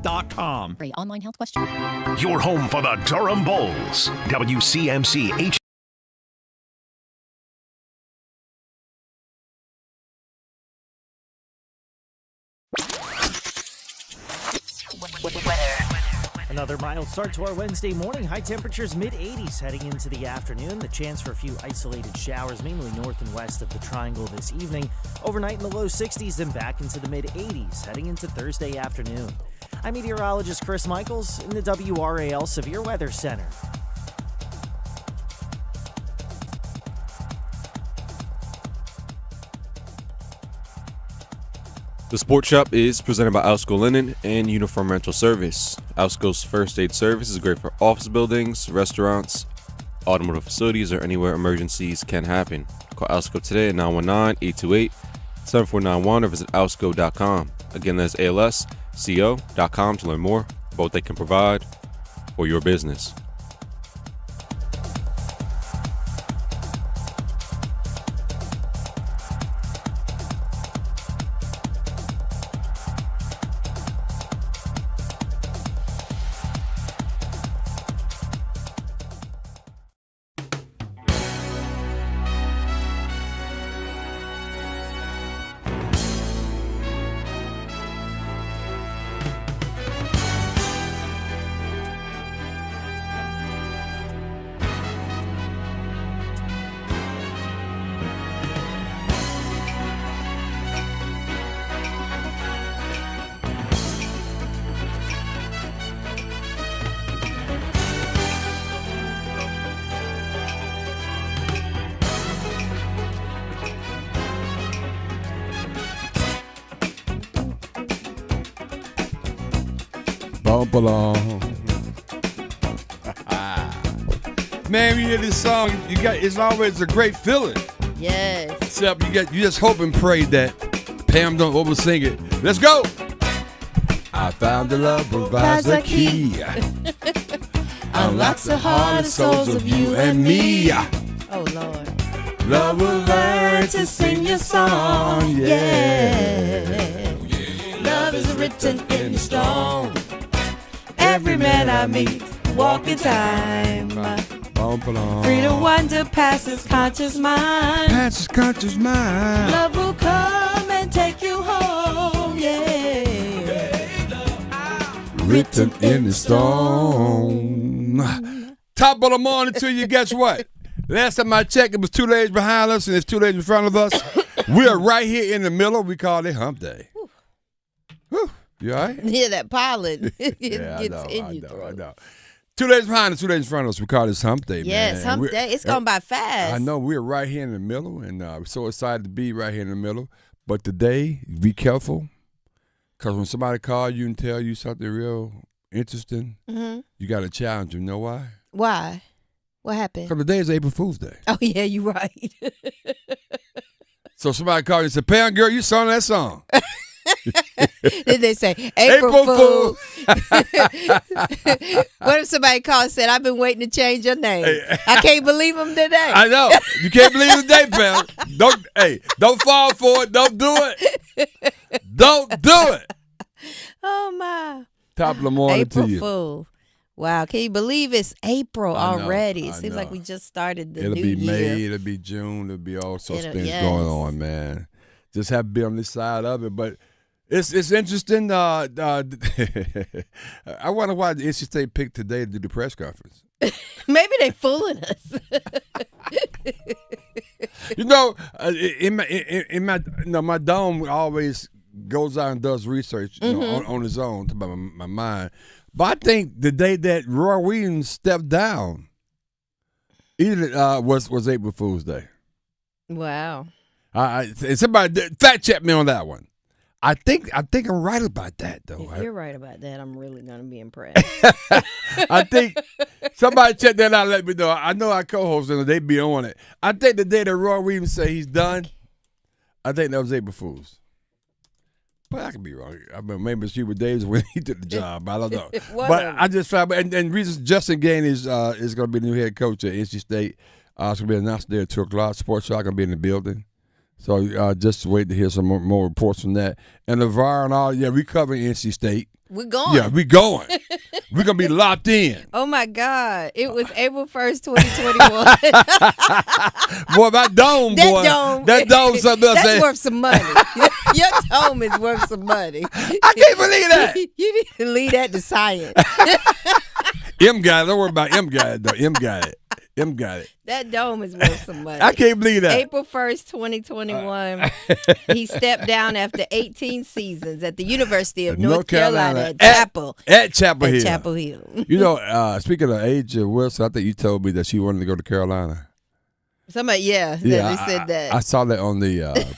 Durham.com. Free online health question. Your home for the Durham Bulls. WCMC Another mild start to our Wednesday morning. High temperatures mid-80s heading into the afternoon. The chance for a few isolated showers, mainly north and west of the triangle this evening. Overnight in the low 60s and back into the mid-80s heading into Thursday afternoon. I'm meteorologist Chris Michaels in the WRAL Severe Weather Center. The Sports Shop is presented by Alsco Linen and Uniform Rental Service. Alsco's first aid service is great for office buildings, restaurants, automotive facilities, or anywhere emergencies can happen. Call Alsco today at 919-828-7491 or visit alsco.com. Again, that's alsco.com to learn more about what they can provide for your business. Bump along. Man, when you hear this song, it's always a great feeling. Yes. Except you just hope and pray that Pam don't oversing it. Let's go. I found the love provides a key. Unlocks the heart and souls of you and me. Oh, Lord. Love will learn to sing your song. Yeah. Love is written in the stone. Every man I meet, walk in time. Bump along. Free to wonder past his conscious mind. Past his conscious mind. Love will come and take you home, yeah. Written in the stone. Top of the morning to you, guess what? Last time I checked, it was 2 days behind us and it's 2 days in front of us. We are right here in the middle. We call it hump day. Whew. You all right? Yeah, that pollen Yeah, gets I in your know. throat. 2 days behind us, 2 days in front of us. We call this hump day, man. Yes, hump day. It's gone by fast. I know. We're right here in the middle, and we're so excited to be right here in the middle. But today, be careful, because when somebody calls you and tell you something real interesting, you got to challenge them. You know why? Why? What happened? Because today is April Fool's Day. Oh, yeah, you're right. So somebody called you and said, Pam, girl, you sung that song. Then they say, April Fool. What if somebody called and said, I've been waiting to change your name? I can't believe them today. I know. You can't believe it today, Pam. Don't fall for it. Don't do it. Don't do it. Oh, my. Top of the morning April to you. Fool. Wow. Can you believe it's April already? I It seems know. like we just started the It'll new be year. May, it'll be June, it'll be all sorts of things Yes. going on, man. Just have to be on this side of it. But it's interesting. I wonder why the NC State picked today to do the press conference. Maybe they fooling us. You know, my dome always goes out and does research on his own about my mind. But I think the day that Roy Williams stepped down, was April Fool's Day. Wow. Somebody fact check me on that one. I think I'm right about that though. If you're right about that, I'm really gonna be impressed. I think somebody check that out. Let me know. I know our co-hosts and they be on it. I think the day that Roy Williams say he's done, I think that was April Fool's. But I could be wrong. I mean, maybe it's Hubert Davis when he did the job. I don't know. But I just found, and reason Justin Gain is going to be the new head coach at NC State. It's going to be announced there at 2 o'clock. Sports Shop going to be in the building. So just wait to hear some more reports from that. And the VAR and all, we cover NC State. We're going. Yeah, we going. We're going to be locked in. Oh, my God. It was April 1st, 2021. Boy, that dome, That dome, something else. That's worth some money. Your dome is worth some money. I can't believe that. You need to leave that to science. M got it. Don't worry about M got it, though. M got it. That dome is worth some money. I can't believe that. April 1st, 2021, he stepped down after 18 seasons at the University of North Carolina at Chapel Hill. Chapel Hill. You know, speaking of A'ja Wilson, I think you told me that she wanted to go to Carolina. Somebody, Yeah, they said that. I saw that on the.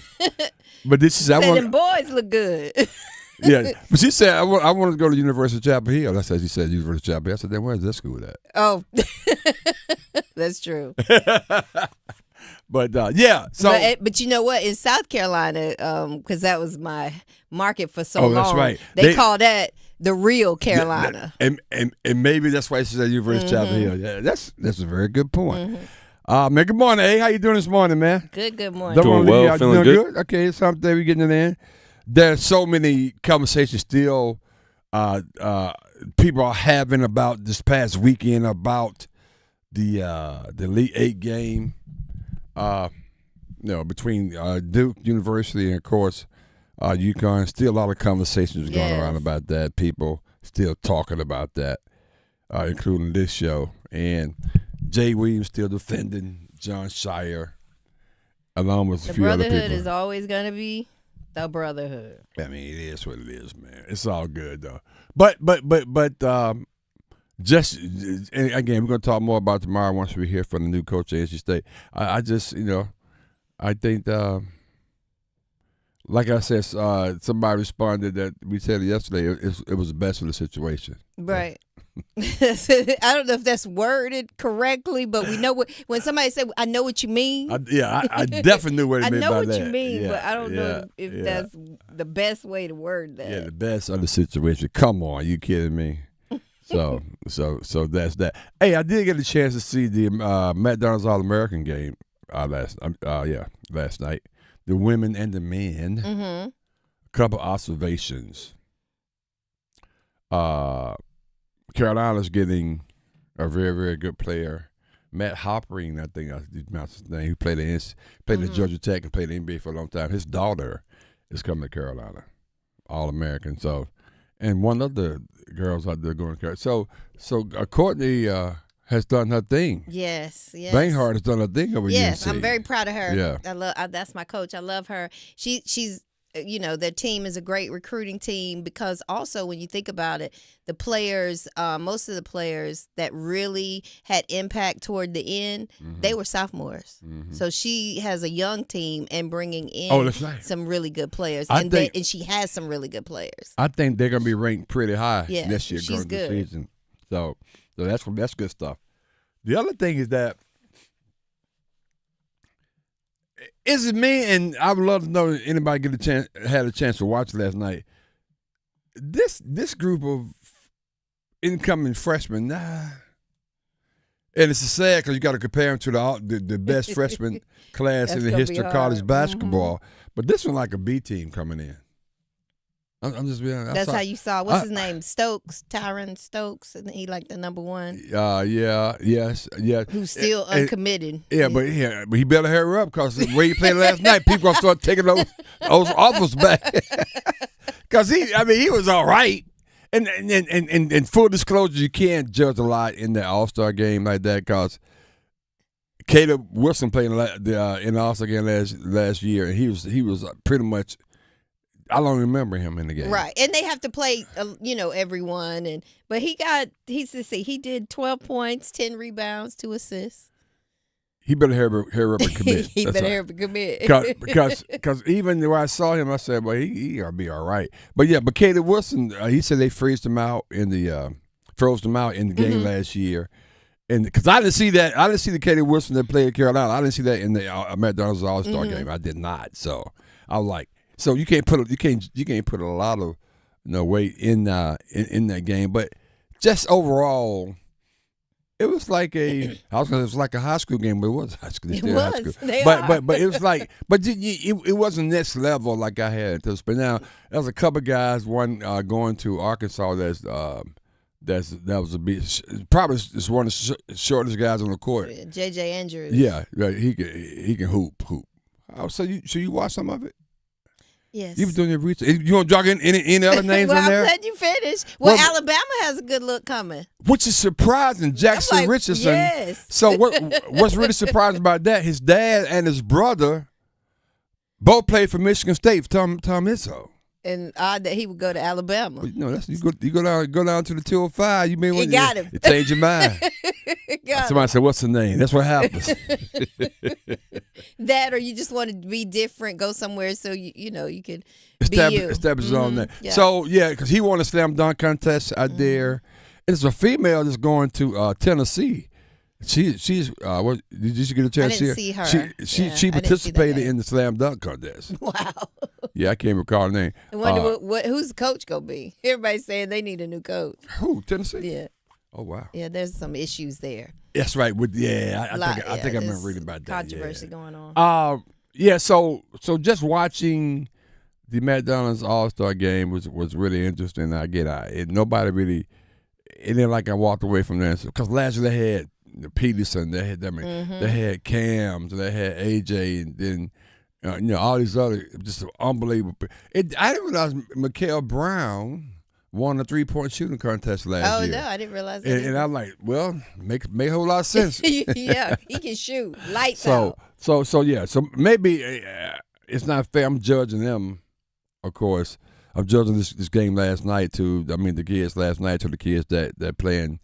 But this is them boys look good. Yeah, but she said I wanted to go to University of Chapel Hill. That's how she said, University of Chapel Hill. I said, then where's this school at? Oh, that's true. But yeah, so but you know what? In South Carolina, because that was my market for so long. Oh, that's right. They call that the real Carolina. And maybe that's why she said University of Chapel Hill. Yeah, that's a very good point. Man, good morning, A. How you doing this morning, man? Good morning. Doing well, feeling good. Okay, it's something we getting it in. There's so many conversations still people are having about this past weekend about the Elite Eight game, between Duke University and, of course, UConn. Still a lot of conversations going around about that. People still talking about that, including this show. And Jay Williams still defending John Shire, along with a few other people. The brotherhood is always going to be the brotherhood. I mean, it is what it is, man. It's all good though. But just and again, we're gonna talk more about tomorrow once we hear from the new coach at NC State. I just I think like I said, somebody responded that we said it yesterday. It was the best for the situation. Right. I don't know if that's worded correctly, but we know when somebody said, "I know what you mean." I definitely knew what it meant by that. I know what you mean, but I don't know if that's the best way to word that. Yeah, the best of the situation. Come on, you kidding me? So that's that. Hey, I did get a chance to see the McDonald's All-American game last night. The women and the men. Mm-hmm. A couple observations. Carolina's getting a very, very good player. Matt Hoppering, I think that's his name. He played at Georgia Tech and played the NBA for a long time. His daughter is coming to Carolina, All-American. So, and one of the girls out there going to Carolina. So Courtney has done her thing. Yes. Banghart has done her thing over Yes, UNC. I'm very proud of her. Yeah. That's my coach. I love her. She's their team is a great recruiting team because also when you think about it, the players, most of the players that really had impact toward the end, they were sophomores. Mm-hmm. So she has a young team and bringing in some really good players. And she has some really good players. I think they're going to be ranked pretty high this year she's going good. the season. So that's good stuff. The other thing is that is it me, and I would love to know if anybody had a chance to watch last night. This group of incoming freshmen, and it's sad because you got to compare them to the best freshman class in the history of college basketball. Mm-hmm. But this one like a B team coming in. I'm just being honest. That's how you saw. What's his name? Stokes, Tyron Stokes. Isn't he like the number one? Yes. Who's still uncommitted. But he better hurry up because the way he played last night, people gonna start taking those offers back. Because he was all right. And full disclosure, you can't judge a lot in the All-Star game like that because Caleb Wilson played in the All-Star game last year, and he was pretty much. I don't remember him in the game. Right. And they have to play, everyone. But he did 12 points, 10 rebounds, 2 assists. He better hurry up and commit. He better hurry up and commit. Because even when I saw him, I said, well, he got to be all right. But Caleb Wilson, he said they froze him out in the game last year. And because I didn't see that. I didn't see the Caleb Wilson that played at Carolina. I didn't see that in the McDonald's All-Star game. I did not. So I was like, so you can't put a lot of weight in that game, but just overall, It was like it was like a high school game, but it was high school. It High was. school. They but, are. but it was like, it wasn't next level like I had. But now there was a couple guys, one going to Arkansas that was a bit, probably is one of the shortest guys on the court. J.J. Andrews. Yeah, right. He can hoop. Oh, so you watch some of it? Yes. You been doing your research. You want to jog in any other names well, in there? I'm letting you finish. Well, Well, Alabama has a good look coming. Which is surprising, Jackson I'm like, Richardson. yes. So what's really surprising about that? His dad and his brother both played for Michigan State. Tom Izzo. And odd that he would go to Alabama. Well, that's you go down to the 205. You may want got him. to change your mind. Got Somebody said, "What's the name?" That's what happens. that, or you just want to be different, go somewhere so you could be you. Establish his own name. Yeah. So because he won a slam dunk contest out there. It's a female that's going to Tennessee. She's what did you get a chance I didn't to see her. She Yeah, I didn't see that participated name. in the slam dunk contest. Wow. Yeah, I can't recall her name. I wonder who's the coach gonna be. Everybody's saying they need a new coach. Who? Tennessee? Yeah. Oh wow. Yeah, there's some issues there. That's right. I think I've been there's reading about that. controversy Yeah. going on. Yeah. So just watching the McDonald's All-Star game was really interesting. Nobody really. It didn't like I walked away from there because last year they had Peterson, they had Cams, they had AJ, and then all these other just unbelievable. I didn't realize Mikael Brown won a 3-point shooting contest last year. Oh no, I didn't realize that. And I'm like, well, make a whole lot of sense. Yeah, he can shoot. Lights out. So maybe it's not fair. I'm judging them, of course. I'm judging this game last night the kids last night to the kids that playing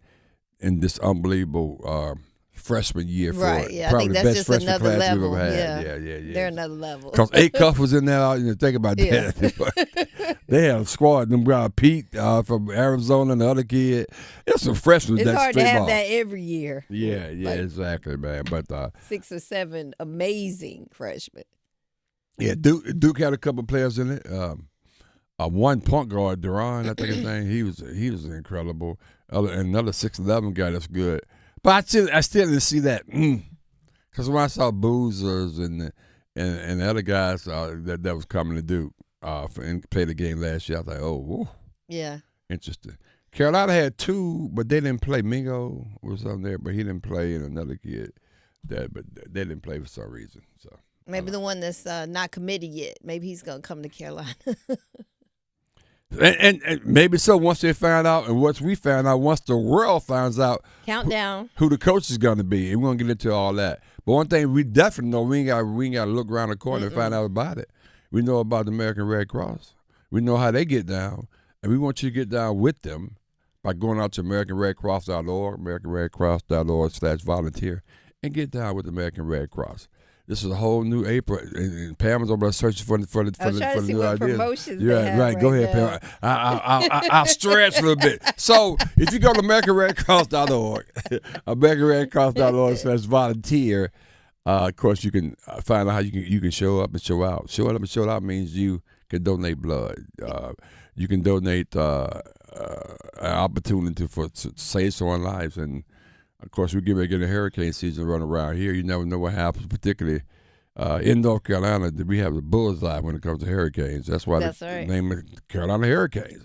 in this unbelievable freshman year for Right, yeah. I probably think the that's best just freshman another class level. we've ever had. Yeah. Yeah. They're another level. Because Acuff was in there. Think about Yeah. that. They had a squad. Them guy Pete from Arizona and the other kid. It's some freshmen. It's that hard to straight have ball. that every year. Yeah, Like, exactly, man. But 6 or 7 amazing freshmen. yeah, Duke had a couple players in it. One point guard, Duran, I think his name. He was incredible. Another 6'11" guy that's good. But I still didn't see that. Because when I saw Boozers and the other guys that was coming to Duke and play the game last year, I was like, oh, whoa, Yeah. interesting. Carolina had 2, but they didn't play. Mingo was on there, but he didn't play, and another kid but they didn't play for some reason. So Maybe the one that's not committed yet. Maybe he's going to come to Carolina. And maybe so once they find out, and once we found out, once the world finds out Countdown. who the coach is going to be, and we're going to get into all that. But one thing we definitely know, we ain't got to look around the corner and find out about it. We know about the American Red Cross. We know how they get down, and we want you to get down with them by going out to AmericanRedCross.org, AmericanRedCross.org/volunteer, and get down with the American Red Cross. This is a whole new April, and Pam is over there searching for the new ideas. Promotions Yeah, they have right. Go ahead, now. Pam. I'll stretch a little bit. So if you go to AmericanRedCross.org, AmericanRedCross.org/volunteer, of course you can find out how you can show up and show out. Show up and show out means you can donate blood. You can donate an opportunity to save someone's lives. And of course, we get ready to get a hurricane season run around here. You never know what happens, particularly in North Carolina. We have the bullseye when it comes to hurricanes. That's why they name it Carolina Hurricanes.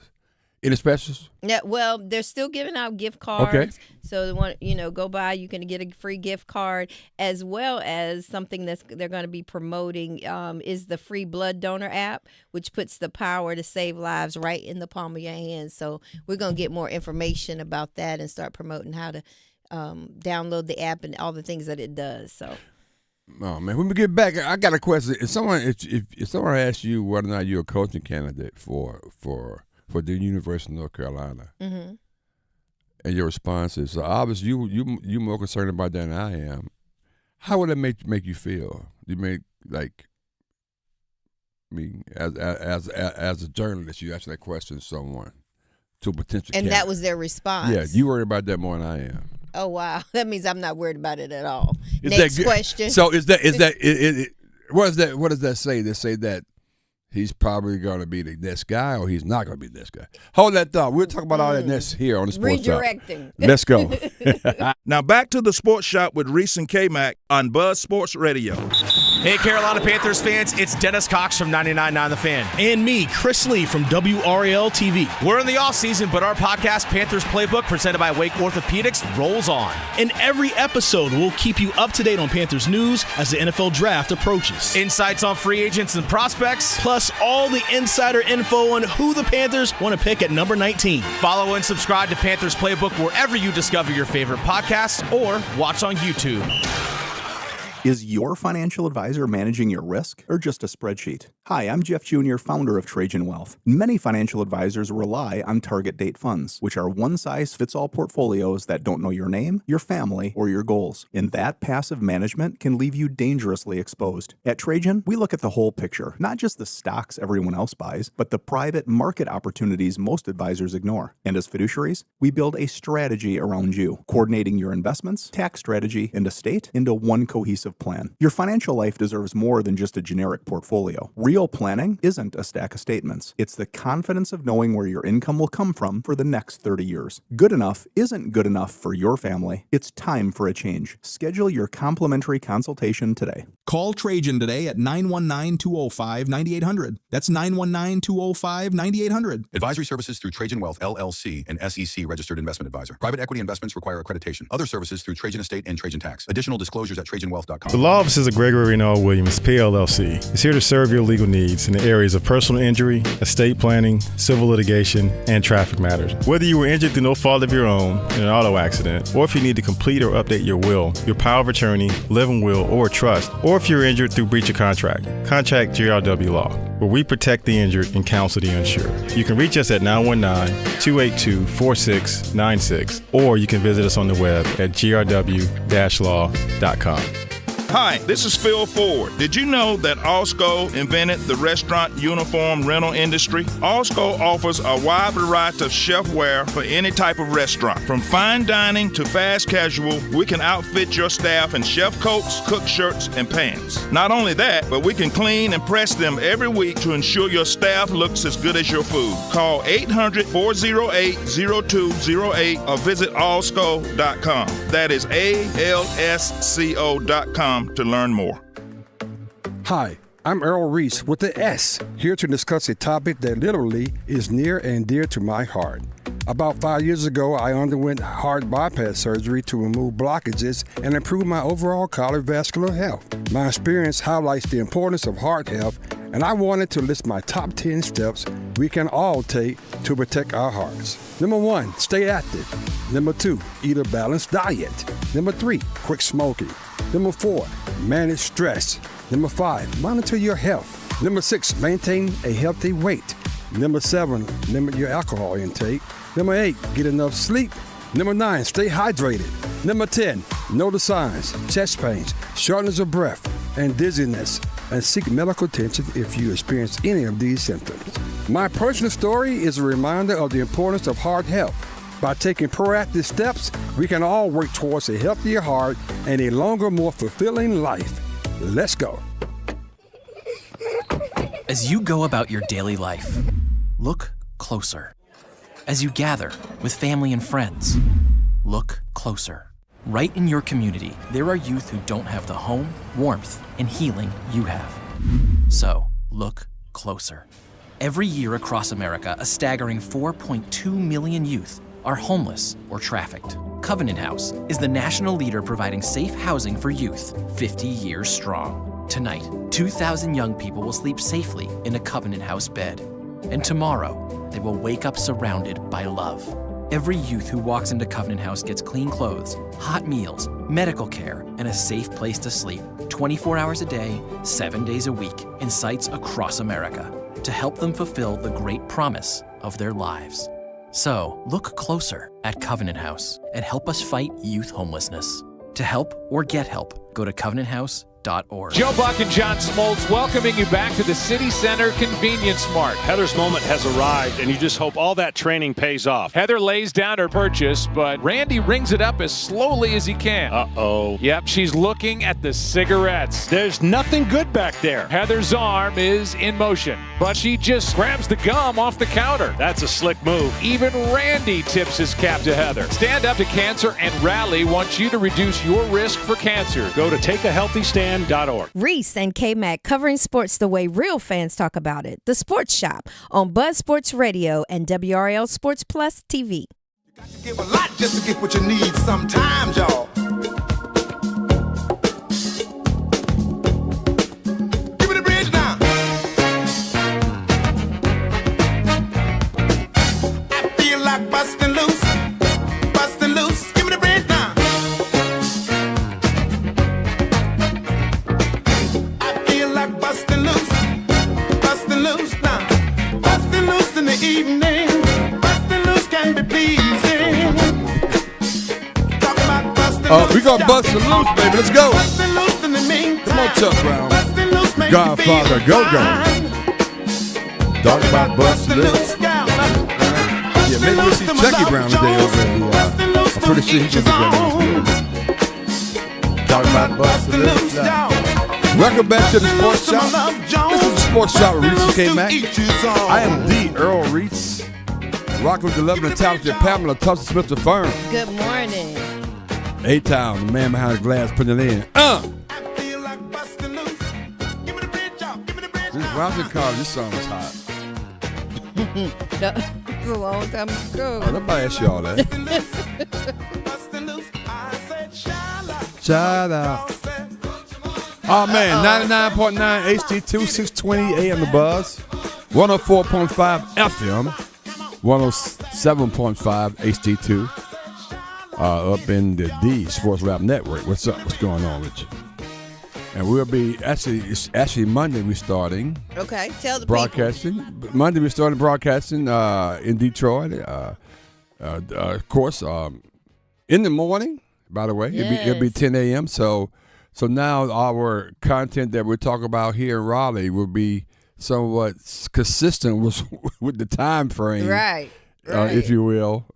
Any specials? Yeah, well, they're still giving out gift cards. Okay. So they want go by. You can get a free gift card, as well as something they're going to be promoting is the free blood donor app, which puts the power to save lives right in the palm of your hand. So we're going to get more information about that and start promoting how to download the app and all the things that it does. So. Oh man, when we get back, I got a question. If someone asks you whether or not you're a coaching candidate for the University of North Carolina, Mm-hmm. and your response is obviously you more concerned about that than I am. How would that make you feel? You as a journalist, you ask that question to someone, to a potential And candidate. that was their response. Yeah, you worry about that more than I am. Oh wow, that means I'm not worried about it at all. Is Next that good? question. So what does that say? They say that he's probably going to be the next guy, or he's not going to be the next guy. Hold that thought. We'll talk about all that next here on the Sports Shop. Redirecting. Let's go. Now back to the Sports Shop with Reese and K-Mac on Buzz Sports Radio. Hey, Carolina Panthers fans, it's Dennis Cox from 99.9 The Fan. And me, Chris Lee from WRAL TV. We're in the offseason, but our podcast, Panthers Playbook, presented by Wake Orthopedics, rolls on. In every episode, we'll keep you up to date on Panthers news as the NFL Draft approaches. Insights on free agents and prospects. Plus all the insider info on who the Panthers want to pick at number 19. Follow and subscribe to Panthers Playbook wherever you discover your favorite podcasts or watch on YouTube. Is your financial advisor managing your risk or just a spreadsheet? Hi, I'm Jeff Jr., founder of Trajan Wealth. Many financial advisors rely on target date funds, which are one-size-fits-all portfolios that don't know your name, your family, or your goals. And that passive management can leave you dangerously exposed. At Trajan, we look at the whole picture, not just the stocks everyone else buys, but the private market opportunities most advisors ignore. And as fiduciaries, we build a strategy around you, coordinating your investments, tax strategy, and estate into one cohesive plan. Your financial life deserves more than just a generic portfolio. Real planning isn't a stack of statements. It's the confidence of knowing where your income will come from for the next 30 years. Good enough isn't good enough for your family. It's time for a change. Schedule your complimentary consultation today. Call Trajan today at 919-205-9800. That's 919-205-9800. Advisory services through Trajan Wealth, LLC, an SEC registered investment advisor. Private equity investments require accreditation. Other services through Trajan Estate and Trajan Tax. Additional disclosures at trajanwealth.com. The Law Offices of Gregory and R. Williams, PLLC, is here to serve your legal needs in the areas of personal injury, estate planning, civil litigation, and traffic matters. Whether you were injured through no fault of your own in an auto accident, or if you need to complete or update your will, your power of attorney, living will, or trust, or if you're injured through breach of contract, contact GRW Law, where we protect the injured and counsel the uninsured. You can reach us at 919-282-4696, or you can visit us on the web at grw-law.com. Hi, this is Phil Ford. Did you know that Allsco invented the restaurant uniform rental industry? Allsco offers a wide variety of chefware for any type of restaurant. From fine dining to fast casual, we can outfit your staff in chef coats, cook shirts, and pants. Not only that, but we can clean and press them every week to ensure your staff looks as good as your food. Call 800-408-0208 or visit allsco.com. That is ALSCO.com to learn more. Hi, I'm Earl Reese with the S, here to discuss a topic that literally is near and dear to my heart. About 5 years ago, I underwent heart bypass surgery to remove blockages and improve my overall cardiovascular health. My experience highlights the importance of heart health, and I wanted to list my top 10 steps we can all take to protect our hearts. Number 1, stay active. Number 2, eat a balanced diet. Number 3, quit smoking. Number 4, manage stress. Number 5, monitor your health. Number 6, maintain a healthy weight. Number 7, limit your alcohol intake. Number 8, get enough sleep. Number 9, stay hydrated. Number 10, know the signs: chest pains, shortness of breath, and dizziness, and seek medical attention if you experience any of these symptoms. My personal story is a reminder of the importance of heart health. By taking proactive steps, we can all work towards a healthier heart and a longer, more fulfilling life. Let's go. As you go about your daily life, look closer. As you gather with family and friends, look closer. Right in your community, there are youth who don't have the home, warmth, and healing you have. So, look closer. Every year across America, a staggering 4.2 million youth are homeless or trafficked. Covenant House is the national leader providing safe housing for youth, 50 years strong. Tonight, 2,000 young people will sleep safely in a Covenant House bed. And tomorrow, they will wake up surrounded by love. Every youth who walks into Covenant House gets clean clothes, hot meals, medical care, and a safe place to sleep 24 hours a day, 7 days a week in sites across America to help them fulfill the great promise of their lives. So, look closer at Covenant House and help us fight youth homelessness. To help or get help, go to covenanthouse.org. Joe Buck and John Smoltz welcoming you back to the City Center Convenience Mart. Heather's moment has arrived, and you just hope all that training pays off. Heather lays down her purchase, but Randy rings it up as slowly as he can. Uh-oh. Yep, she's looking at the cigarettes. There's nothing good back there. Heather's arm is in motion, but she just grabs the gum off the counter. That's a slick move. Even Randy tips his cap to Heather. Stand Up to Cancer and Rally wants you to reduce your risk for cancer. Go to takeahealthystand.org. Reese and K-Mac covering sports the way real fans talk about it. The Sports Shop on Buzz Sports Radio and WRL Sports Plus TV. You got to give a lot just to get what you need sometimes, y'all. Give me the bridge now. I feel like busting loose. Busting loose. Give me the bridge now. Bustin' loose now. Bustin' loose in the evening. Bustin' loose can be pleasing. Talk about bustin' loose. We gonna bust loose, baby. Let's go. Bustin' loose in the meantime. Come on, Chuck Brown. Bustin' loose make Godfather, me go. Talk about bustin' loose. Yeah, maybe we'll see Chucky Brown today over at the, I'm pretty sure he's gonna be good. Talk about bustin' loose now. Welcome back to the Sports Shop. This is the Sports Shop with Reese K. Mac. I am the Earl Reese. Rocking with the lovely and talented Pamela Thompson-Smith the firm. Good morning. A-Town, the man behind the glass, putting it in. This Roger Carter, this song was hot. It's a long time ago. Oh, nobody asked you all that. Shout out. Oh, man, 99.9 HD2, 620 AM The Buzz, 104.5 FM, 107.5 HD2, up in the D Sports Rap Network. What's up? What's going on with you? And we'll be, it's actually Monday we're starting. Okay, tell the broadcasting. people. Monday we're starting broadcasting in Detroit. Of course, in the morning, by the way. Yes. It'll be 10 a.m., So now our content that we're talking about here in Raleigh will be somewhat consistent with the time frame, right. If you will.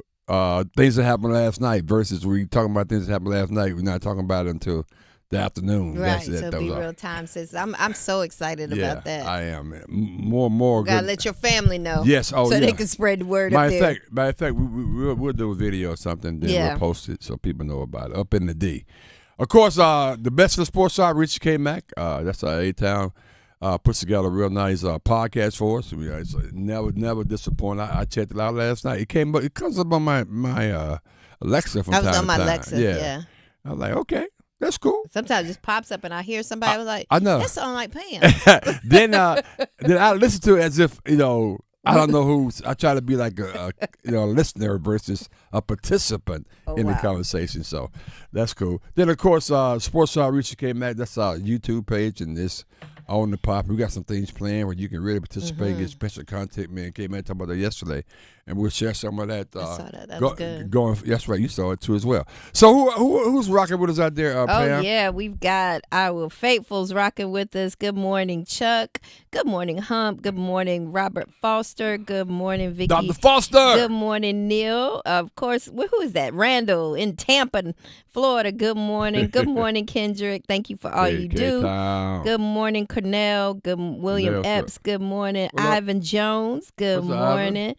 Things that happened last night versus we talking about things that happened last night. We're not talking about it until the afternoon. Right, so it'll be real time. Since I'm so excited about that. I am. More. Gotta let your family know. Yes, so they can spread the word up there. Matter of fact, we'll do a video or something, then we'll post it so people know about it up in the D. Of course, the best of the Sports Shop, Richie K. Mac. That's our A-Town. Puts together a real nice podcast for us. It's never disappointed. I checked it out last night. It comes up on my Alexa from time to time. I was on my Alexa, yeah. I was like, okay, that's cool. Sometimes it just pops up and I hear somebody like, I know. That sound like Pam. then I listen to it as if, I don't know who's. I try to be like a listener versus a participant in the conversation. So that's cool. Then of course, Sports Shop Richie K. Mac. That's our YouTube page, and this on the pop. We got some things planned where you can really participate and get special content. Me and K. Mac talked about that yesterday, and we'll share some of that. I saw that. That was good. That's right. You saw it too as well. So who's rocking with us out there, Pam? Oh yeah, we've got our faithfuls rocking with us. Good morning, Chuck. Good morning, Hump. Good morning, Robert Foster. Good morning, Vicky. Dr. Foster. Good morning, Neil. Of course, who is that? Randall in Tampa, Florida. Good morning. Good morning, Kendrick. Thank you for all you do. Good morning, Cornell. Good William Epps. Good morning, Ivan Jones. Good morning.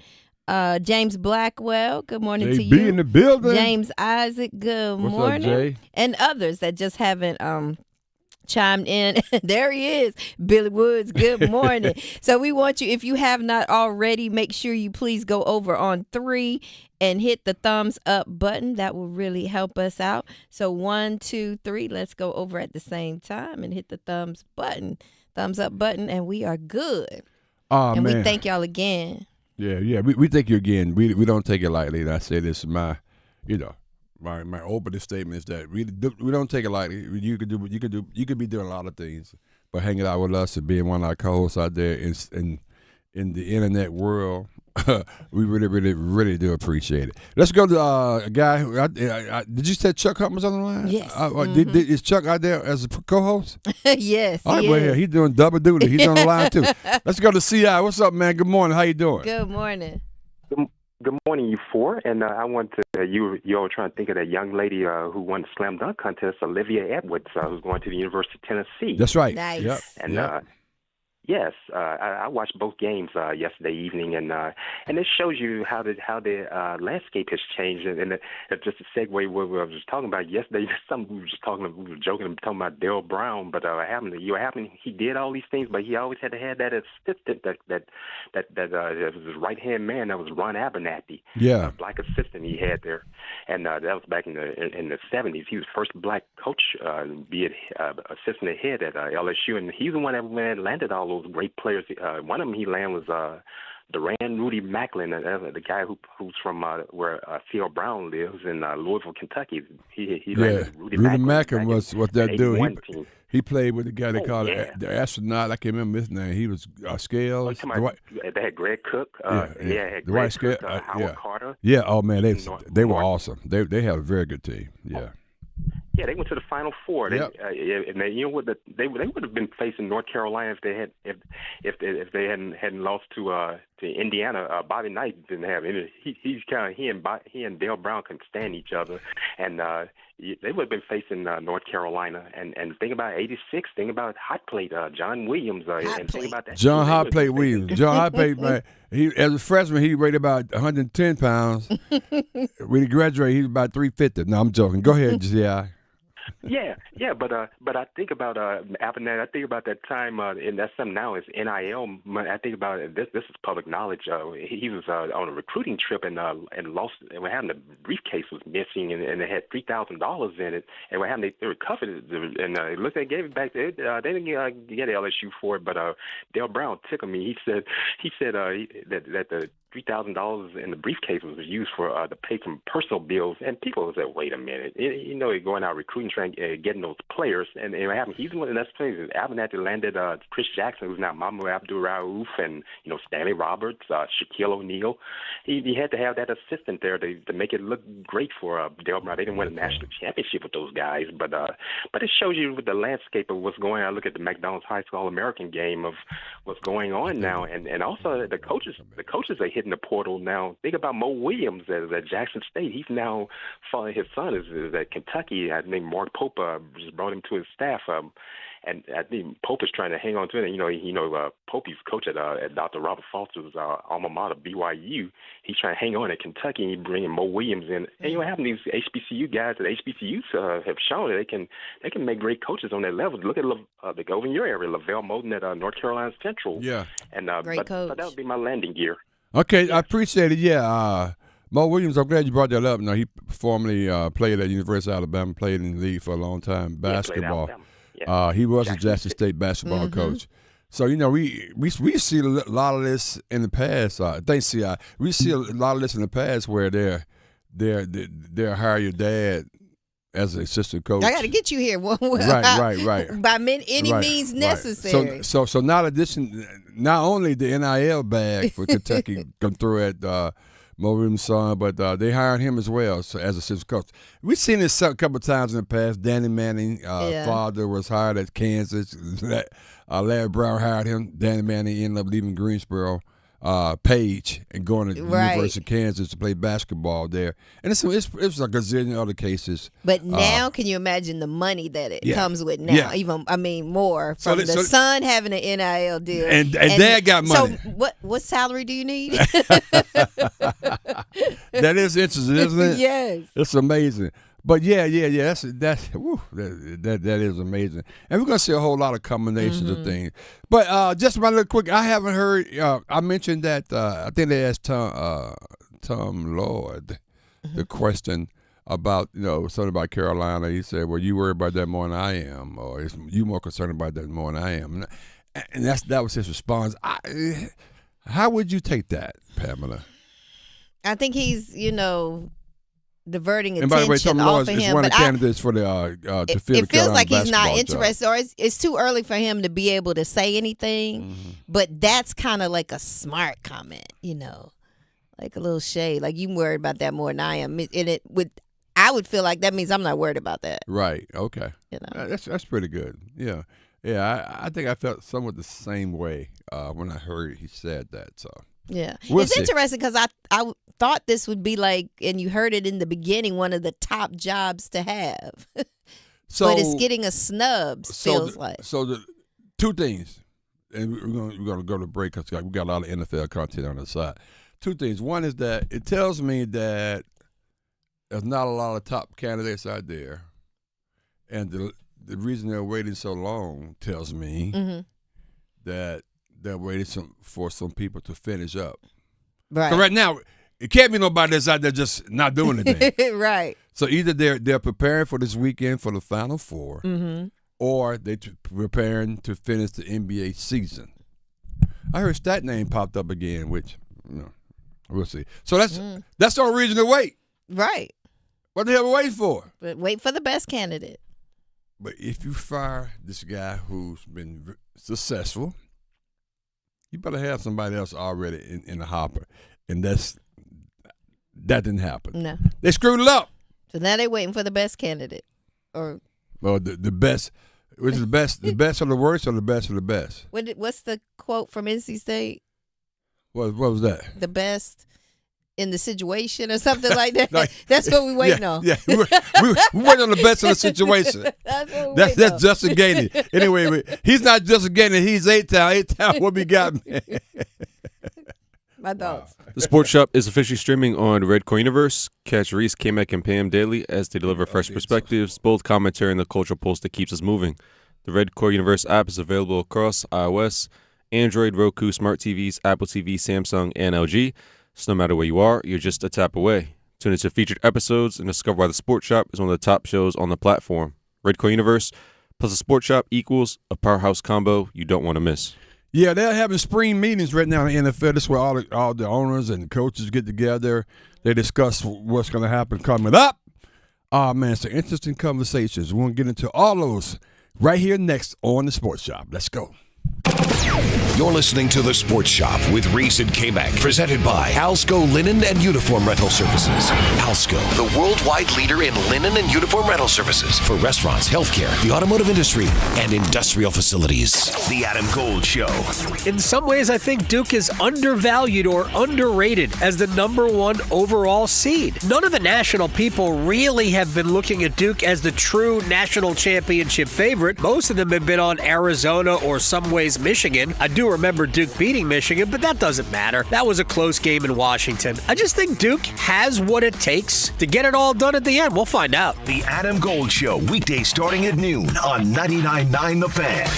James Blackwell, good morning to you. in the building. James Isaac, good morning. Up, Jay? And others that just haven't chimed in. There he is. Billy Woods, good morning. So we want you, if you have not already, make sure you please go over on 3 and hit the thumbs up button. That will really help us out. So 1, 2, 3, let's go over at the same time and hit the thumbs up button, and we are good. And we thank y'all again. Yeah. We thank you again. We don't take it lightly. And I say this is my opening statement is that we don't take it lightly. You could be doing a lot of things, but hanging out with us and being one of our co-hosts out there in the internet world, we really do appreciate it. Let's go to a guy who did you say Chuck Hunt was on the line? Yes. Is Chuck out there as a co-host? Yes. All right, well, yeah, he's doing double duty. He's on the line too. Let's go to CI. What's up, man? Good morning. How you doing? Good morning. Good morning, you four. And I want to, you all trying to think of that young lady who won the slam dunk contest, Olivia Edwards, who's going to the University of Tennessee. That's right. Nice. Yep. And yes, I watched both games yesterday evening, and it shows you how the landscape has changed. And just a segue what I was talking about yesterday, we were joking and talking about Dale Brown, but Hammond, he did all these things, but he always had to have that assistant that was his right hand man. That was Ron Abernathy. Yeah, black assistant he had there, and that was back in the 70s. He was the first black coach, be it assistant head at LSU, and he's the one that landed all those great players. One of them he landed was Duran Rudy Macklin, the guy who's from where Theo Brown lives in Louisville, Kentucky. He landed Rudy Macklin was what that dude. He played with the guy they called the astronaut. I can't remember his name. He was Scales. They had Greg Cook. Had the Greg white Scales. Howard Carter. Yeah. Oh man, they were awesome. They had a very good team. Yeah. Yeah, they went to the Final Four. They, and they, you know what? They would have been facing North Carolina if they hadn't lost to Indiana. Bobby Knight didn't have any. He and Dale Brown couldn't stand each other, and they would have been facing North Carolina. And think about '86. Think about hot plate John Williams. And think about that. John Hot Plate Williams. John Hot Plate, man. He as a freshman he weighed about 110 pounds. When he graduated, he was about 350. No, I'm joking. Go ahead, G.I. Yeah, but I think about Abernathy. I think about that time, and that's something now is NIL. I think about this is public knowledge. He was on a recruiting trip and lost. And what happened? The briefcase was missing, and it had $3,000 in it. And what happened? They recovered it, and they gave it back. They didn't get LSU for it, but Dale Brown tickled me. He said that the $3,000 in the briefcase was used for to pay some personal bills, and people said, "Wait a minute, you're going out recruiting, trying getting those players." And what happened? He's one of the players. Abernathy landed Chris Jackson, who's now Mamadou Abdul-Rauf, and Stanley Roberts, Shaquille O'Neal. He had to have that assistant there to make it look great for Dale Brown. They didn't win a national championship with those guys, but it shows you with the landscape of what's going on. I look at the McDonald's High School All-American game of what's going on now, and also the coaches are hitting the portal now. Think about Mo Williams at Jackson State. He's now following his son is at Kentucky. I think Mark Pope just brought him to his staff, and I think Pope is trying to hang on to it. Pope, he's coach at Dr. Robert Foster's alma mater, BYU. He's trying to hang on at Kentucky, and he's bringing Mo Williams in. And what happened? These HBCU guys at HBCUs have shown that they can make great coaches on that level. Look at they go in your area, Lavelle Moulton at North Carolina Central. Yeah, and great coach. But that would be my landing gear. Okay, I appreciate it. Yeah, Mo Williams, I'm glad you brought that up. Now, he formerly played at University of Alabama, played in the league for a long time, basketball. He was a Jackson State basketball coach. So, we see a lot of this in the past. Thanks, CI. We see a lot of this in the past where they'll hire your dad as an assistant coach. I got to get you here. Right. By any means necessary. So not only the NIL bag for Kentucky come through at Mo Williams' son, but they hired him as well as assistant coach. We've seen this a couple of times in the past. Danny Manning, father, was hired at Kansas. Larry Brown hired him. Danny Manning ended up leaving Greensboro. Page and going to the University of Kansas to play basketball there, and it's a gazillion other cases. But now, can you imagine the money that it comes with now? Yeah. Even more from the son having an NIL deal, and dad got money. So what salary do you need? That is interesting, isn't it? Yes, it's amazing. But yeah, that is amazing, and we're gonna see a whole lot of combinations of things. But just my little quick, I haven't heard. I mentioned that I think they asked Tom Lloyd the question about something about Carolina. He said, "Well, you worry about that more than I am, or is you more concerned about that more than I am?" And that was his response. How would you take that, Pamela? I think he's diverting attention. And by the way, Tom Lloyd is one of the candidates for the to fill it feels like he's not interested, or it's too early for him to be able to say anything. But that's kind of like a smart comment, like a little shade. Like you worried about that more than I am. I would feel like that means I'm not worried about that. Right. Okay. You know. That's pretty good. Yeah. Yeah. I think I felt somewhat the same way when I heard he said that. So. Yeah. We'll see. Interesting because I thought this would be like, and you heard it in the beginning, one of the top jobs to have. But it's getting a snub, feels like. So the two things, and we're gonna go to break because we got a lot of NFL content on the side. Two things. One is that it tells me that there's not a lot of top candidates out there, and the reason they're waiting so long tells me that they're waiting for some people to finish up. Right. So right now, it can't be nobody that's out there just not doing anything. Right. So either they're preparing for this weekend for the Final Four, or they're preparing to finish the NBA season. I heard that name popped up again, which we'll see. So that's the only reason to wait. Right. What the hell are we waiting for? But wait for the best candidate. But if you fire this guy who's been successful, you better have somebody else already in the hopper, and that didn't happen. No, they screwed it up. So now they're waiting for the best candidate, or the best. Which is the best? The best of the worst, or the best of the best? What's the quote from NC State? What was that? The best in the situation, or something like that. That's what we waiting on. Yeah, we waiting on the best of the situation. That's Justin Gainey. Anyway, he's not Justin Gainey. He's A-Town. A-Town, what we got, man? My thoughts. The Sports Shop is officially streaming on Red Core Universe. Catch Reese, K-Mac, and Pam daily as they deliver fresh perspectives, bold commentary, and the cultural pulse that keeps us moving. The Red Core Universe app is available across iOS, Android, Roku, Smart TVs, Apple TV, Samsung, and LG. So no matter where you are, you're just a tap away. Tune into featured episodes and discover why the Sports Shop is one of the top shows on the platform. Red Core Universe plus the Sports Shop equals a powerhouse combo you don't want to miss. Yeah, they're having spring meetings right now in the NFL. This is where all the owners and the coaches get together. They discuss what's going to happen coming up. Man, it's an interesting conversations. We're going to get into all those right here next on the Sports Shop. Let's go. You're listening to The Sports Shop with Reese and K-Mac, presented by Alsco Linen and Uniform Rental Services. Alsco, the worldwide leader in linen and uniform rental services for restaurants, healthcare, the automotive industry, and industrial facilities. The Adam Gold Show. In some ways, I think Duke is undervalued or underrated as the #1 overall seed. None of the national people really have been looking at Duke as the true national championship favorite. Most of them have been on Arizona or some ways Michigan. I do remember Duke beating Michigan, but that doesn't matter. That was a close game in Washington. I just think Duke has what it takes to get it all done at the end. We'll find out. The Adam Gold Show, weekdays starting at noon on 99.9 The Fan.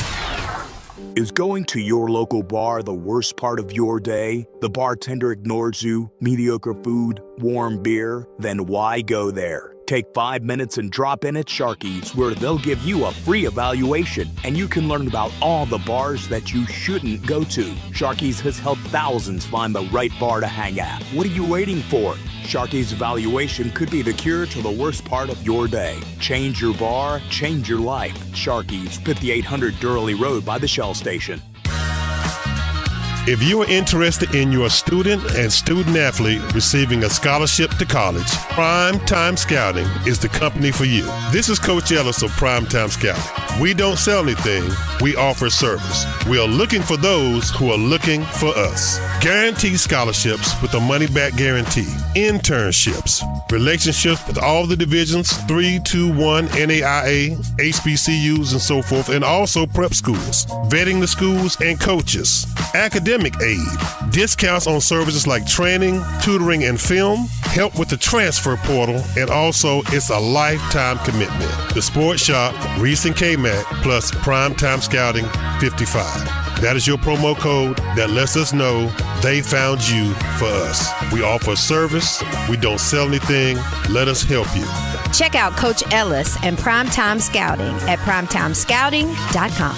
Is going to your local bar the worst part of your day? The bartender ignores you, mediocre food, warm beer? Then why go there? Take 5 minutes and drop in at Sharky's, where they'll give you a free evaluation, and you can learn about all the bars that you shouldn't go to. Sharky's has helped thousands find the right bar to hang at. What are you waiting for? Sharky's evaluation could be the cure to the worst part of your day. Change your bar, change your life. Sharky's, 5800 Durley Road by the Shell Station. If you are interested in your student and student athlete receiving a scholarship to college, Prime Time Scouting is the company for you. This is Coach Ellis of Prime Time Scouting. We don't sell anything, we offer service. We are looking for those who are looking for us. Guaranteed scholarships with a money-back guarantee, internships, relationships with all the divisions, 3, 2, 1, NAIA, HBCUs, and so forth, and also prep schools, vetting the schools and coaches, academic aid, discounts on services like training, tutoring, and film, help with the transfer portal, and also it's a lifetime commitment. The Sports Shop, Reese and K-Mac, plus Primetime Scouting 55. That is your promo code that lets us know they found you for us. We offer service. We don't sell anything. Let us help you. Check out Coach Ellis and Primetime Scouting at primetimescouting.com.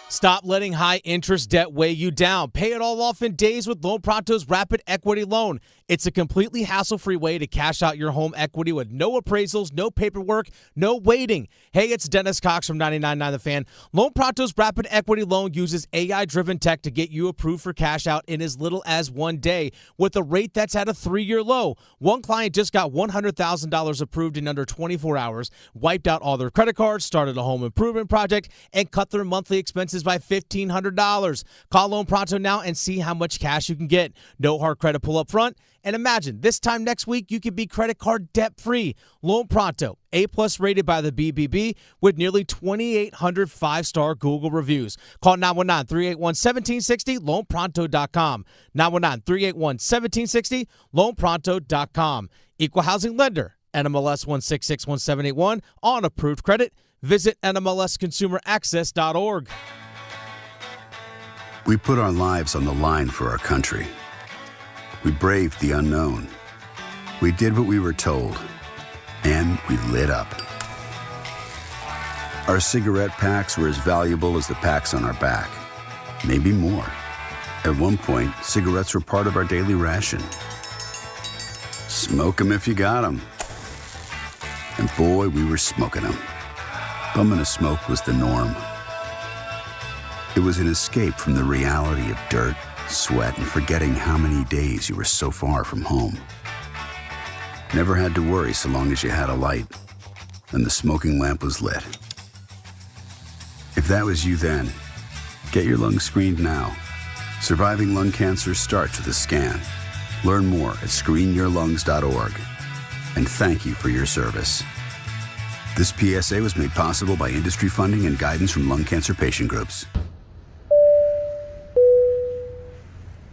Stop letting high interest debt weigh you down. Pay it all off in days with Loan Pronto's Rapid Equity Loan. It's a completely hassle-free way to cash out your home equity with no appraisals, no paperwork, no waiting. Hey, it's Dennis Cox from 99.9 The Fan. Loan Pronto's rapid equity loan uses AI-driven tech to get you approved for cash out in as little as 1 day with a rate that's at a 3-year low. One client just got $100,000 approved in under 24 hours, wiped out all their credit cards, started a home improvement project, and cut their monthly expenses by $1,500. Call Loan Pronto now and see how much cash you can get. No hard credit pull up front. And imagine, this time next week, you could be credit card debt-free. Loan Pronto, A-plus rated by the BBB with nearly 2,800 5-star Google reviews. Call 919-381-1760, loanpronto.com. 919-381-1760, loanpronto.com. Equal housing lender, NMLS 1661781, on approved credit. Visit NMLSconsumeraccess.org. We put our lives on the line for our country. We braved the unknown. We did what we were told. And we lit up. Our cigarette packs were as valuable as the packs on our back. Maybe more. At one point, cigarettes were part of our daily ration. Smoke 'em if you got 'em. And boy, we were smoking 'em. Bumming a smoke was the norm. It was an escape from the reality of dirt, sweat, and forgetting how many days you were so far from home. Never had to worry so long as you had a light and the smoking lamp was lit. If that was you then, get your lungs screened now. Surviving lung cancer starts with a scan. Learn more at screenyourlungs.org. And thank you for your service. This PSA was made possible by industry funding and guidance from lung cancer patient groups.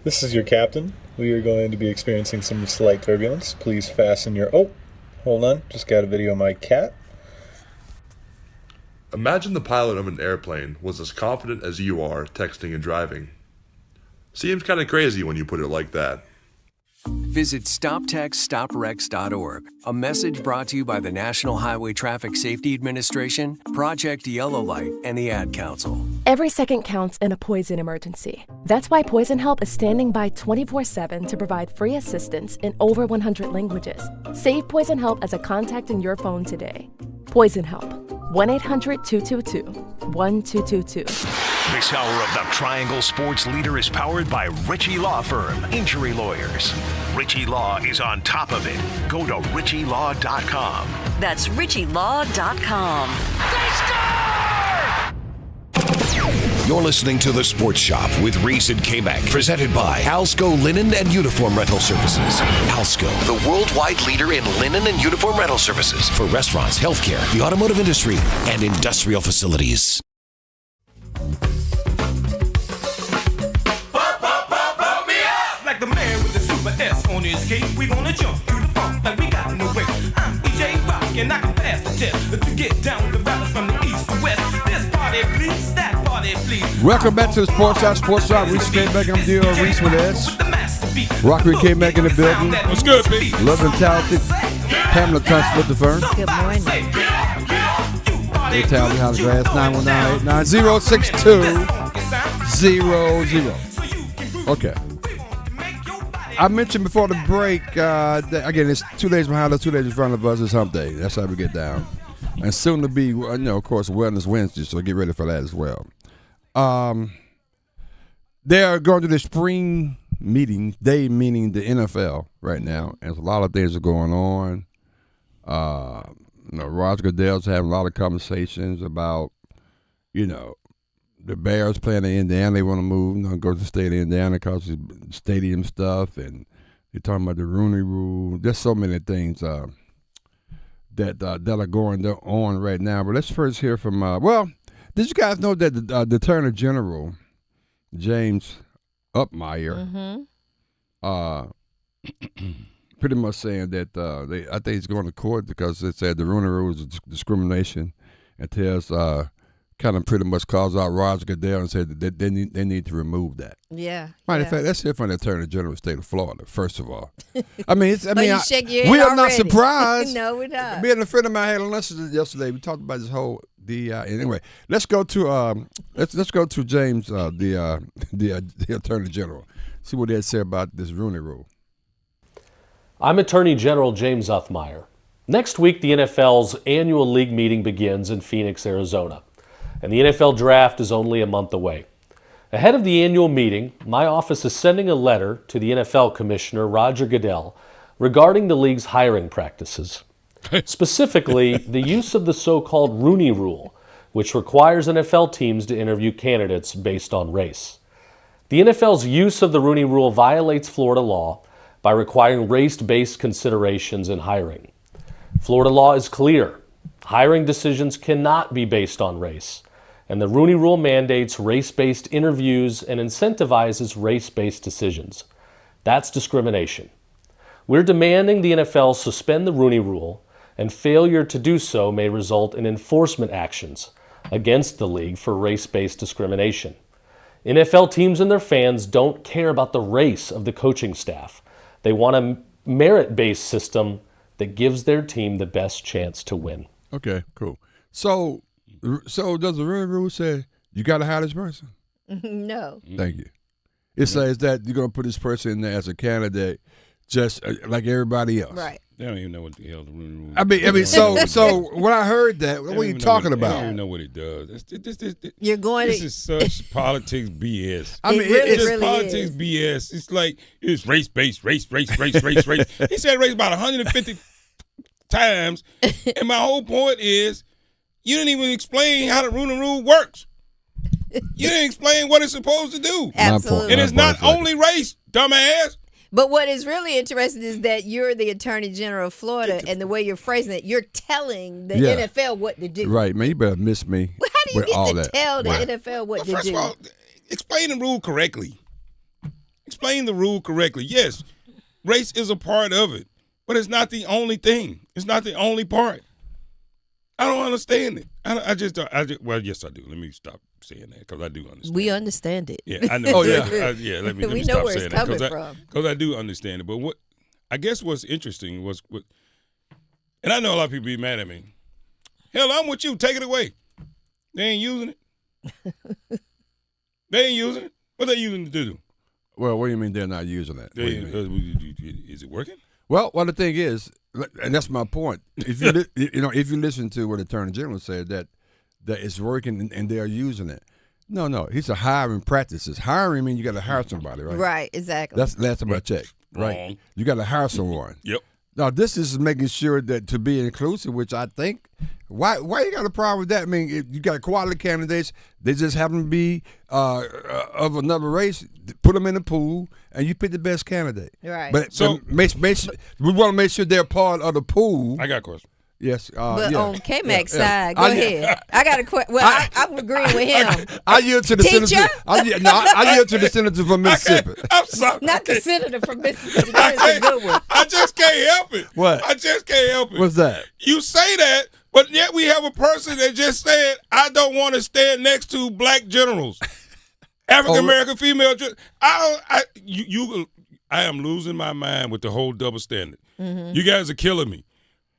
This is your captain. We are going to be experiencing some slight turbulence. Please fasten your... Oh, hold on. Just got a video of my cat. Imagine the pilot of an airplane was as confident as you are texting and driving. Seems kind of crazy when you put it like that. Visit StopTextStopWrecks.org. A message brought to you by the National Highway Traffic Safety Administration, Project Yellow Light, and the Ad Council. Every second counts in a poison emergency. That's why Poison Help is standing by 24/7 to provide free assistance in over 100 languages. Save Poison Help as a contact in your phone today. Poison Help. 1-800-222-1222. This hour of the Triangle Sports Leader is powered by Ritchie Law Firm, injury lawyers. Ritchie Law is on top of it. Go to ritchielaw.com. That's ritchielaw.com. You're listening to The Sports Shop with Reese and K-Mac, presented by Alsco Linen and Uniform Rental Services. Alsco, the worldwide leader in linen and uniform rental services for restaurants, healthcare, the automotive industry, and industrial facilities. Like the man with the super S on his cape, we gonna jump through the funk like we got no way. I'm EJ Rock and I can pass the test to get down with the rappers from the east to west. This party please, that party please. Welcome back to the Sports Shop. Reese came back. I'm D.R. Reese with S. Rockery came back in the building. What's good, B? Love and talented. Pamela Tunstall with the firm. Good morning. Hey, talented House Grass 919-890-6200. Okay. I mentioned before the break, again, it's 2 days behind us, 2 days in front of us. It's hump day. That's how we get down. And soon to be, of course, Wellness Wednesday, so get ready for that as well. They are going to the spring meeting, meaning the NFL right now. And a lot of things are going on. Roger Goodell's having a lot of conversations about, the Bears playing in Indiana. They want to move, go to the state of Indiana because of stadium stuff. And they're talking about the Rooney Rule. There's so many things that are going on right now. But let's first hear from, did you guys know that the Attorney General, James Upmeyer, pretty much saying that I think he's going to court because it said the Rooney Rule is discrimination and tells kind of pretty much calls out Roger Goodell and said that they need to remove that. Yeah. Matter of fact, let's hear from the Attorney General of the state of Florida, first of all. we are not surprised. No, we're not. Me and a friend of mine had lunch yesterday. We talked about this whole DUI. Anyway, let's go to James, the Attorney General. See what they had to say about this Rooney Rule. I'm Attorney General James Uthmeyer. Next week, the NFL's annual league meeting begins in Phoenix, Arizona, and the NFL draft is only a month away. Ahead of the annual meeting, my office is sending a letter to the NFL Commissioner Roger Goodell regarding the league's hiring practices. Specifically, the use of the so-called Rooney Rule, which requires NFL teams to interview candidates based on race. The NFL's use of the Rooney Rule violates Florida law by requiring race-based considerations in hiring. Florida law is clear. Hiring decisions cannot be based on race, and the Rooney Rule mandates race-based interviews and incentivizes race-based decisions. That's discrimination. We're demanding the NFL suspend the Rooney Rule, and failure to do so may result in enforcement actions against the league for race-based discrimination. NFL teams and their fans don't care about the race of the coaching staff. They want a merit-based system that gives their team the best chance to win. Okay, cool. So does the Rooney Rule say you got to hire this person? No. Thank you. It says that you're going to put this person in there as a candidate just like everybody else. Right. They don't even know what the hell the Rooney Rule. I mean, so when I heard that, what are you talking about? I don't even know what it does. You're going This is such politics BS. I mean, it's just politics BS. It's like it's race based, race. He said race about 150 times, and my whole point is you didn't even explain how the Rooney Rule works. You didn't explain what it's supposed to do. Absolutely. And it's not only race, dumbass. But what is really interesting is that you're the Attorney General of Florida, and the way you're phrasing it, you're telling the NFL what to do. Right, man. You better miss me. Well, how do you with all get to that. tell the NFL what to First do? of all, explain the rule correctly. Explain the rule correctly. Yes, race is a part of it, but it's not the only thing. It's not the only part. I don't understand it. I just don't. Well, yes, I do. Let me stop saying that because I do understand. We understand it. Yeah, I know. Oh, yeah. Yeah, let me we know stop where saying it's that coming from. because I do understand it. But what's interesting was and I know a lot of people be mad at me. Hell, I'm with you. Take it away. They ain't using it. They ain't using it. What they using it to do? Well, what do you mean they're not using that? What do you mean? Is it working? Well, the thing is, and that's my point. If you if you listen to what the Attorney General said that it's working and they're using it. No, he's a hiring practices. Hiring means you got to hire somebody, right? Right, exactly. That's last time I checked. Right, Wrong. you got to hire someone. Yep. Now this is making sure that to be inclusive, which I think. Why you got a problem with that? I mean, if you got quality candidates, they just happen to be of another race. Put them in the pool, and you pick the best candidate. Right. But so we want to make sure they're part of the pool. I got a question. Yes. But on K-Mac's side, go ahead. I got a question. Well, I'm agreeing with him. I yield to the senator. I yield to the senator from Mississippi. I'm sorry. Not the senator from Mississippi. That's a good one. I just can't help it. What? I just can't help it. What's that? You say that, but yet we have a person that just said, I don't want to stand next to black generals. African American female generals. I am losing my mind with the whole double standard. Mm-hmm. You guys are killing me.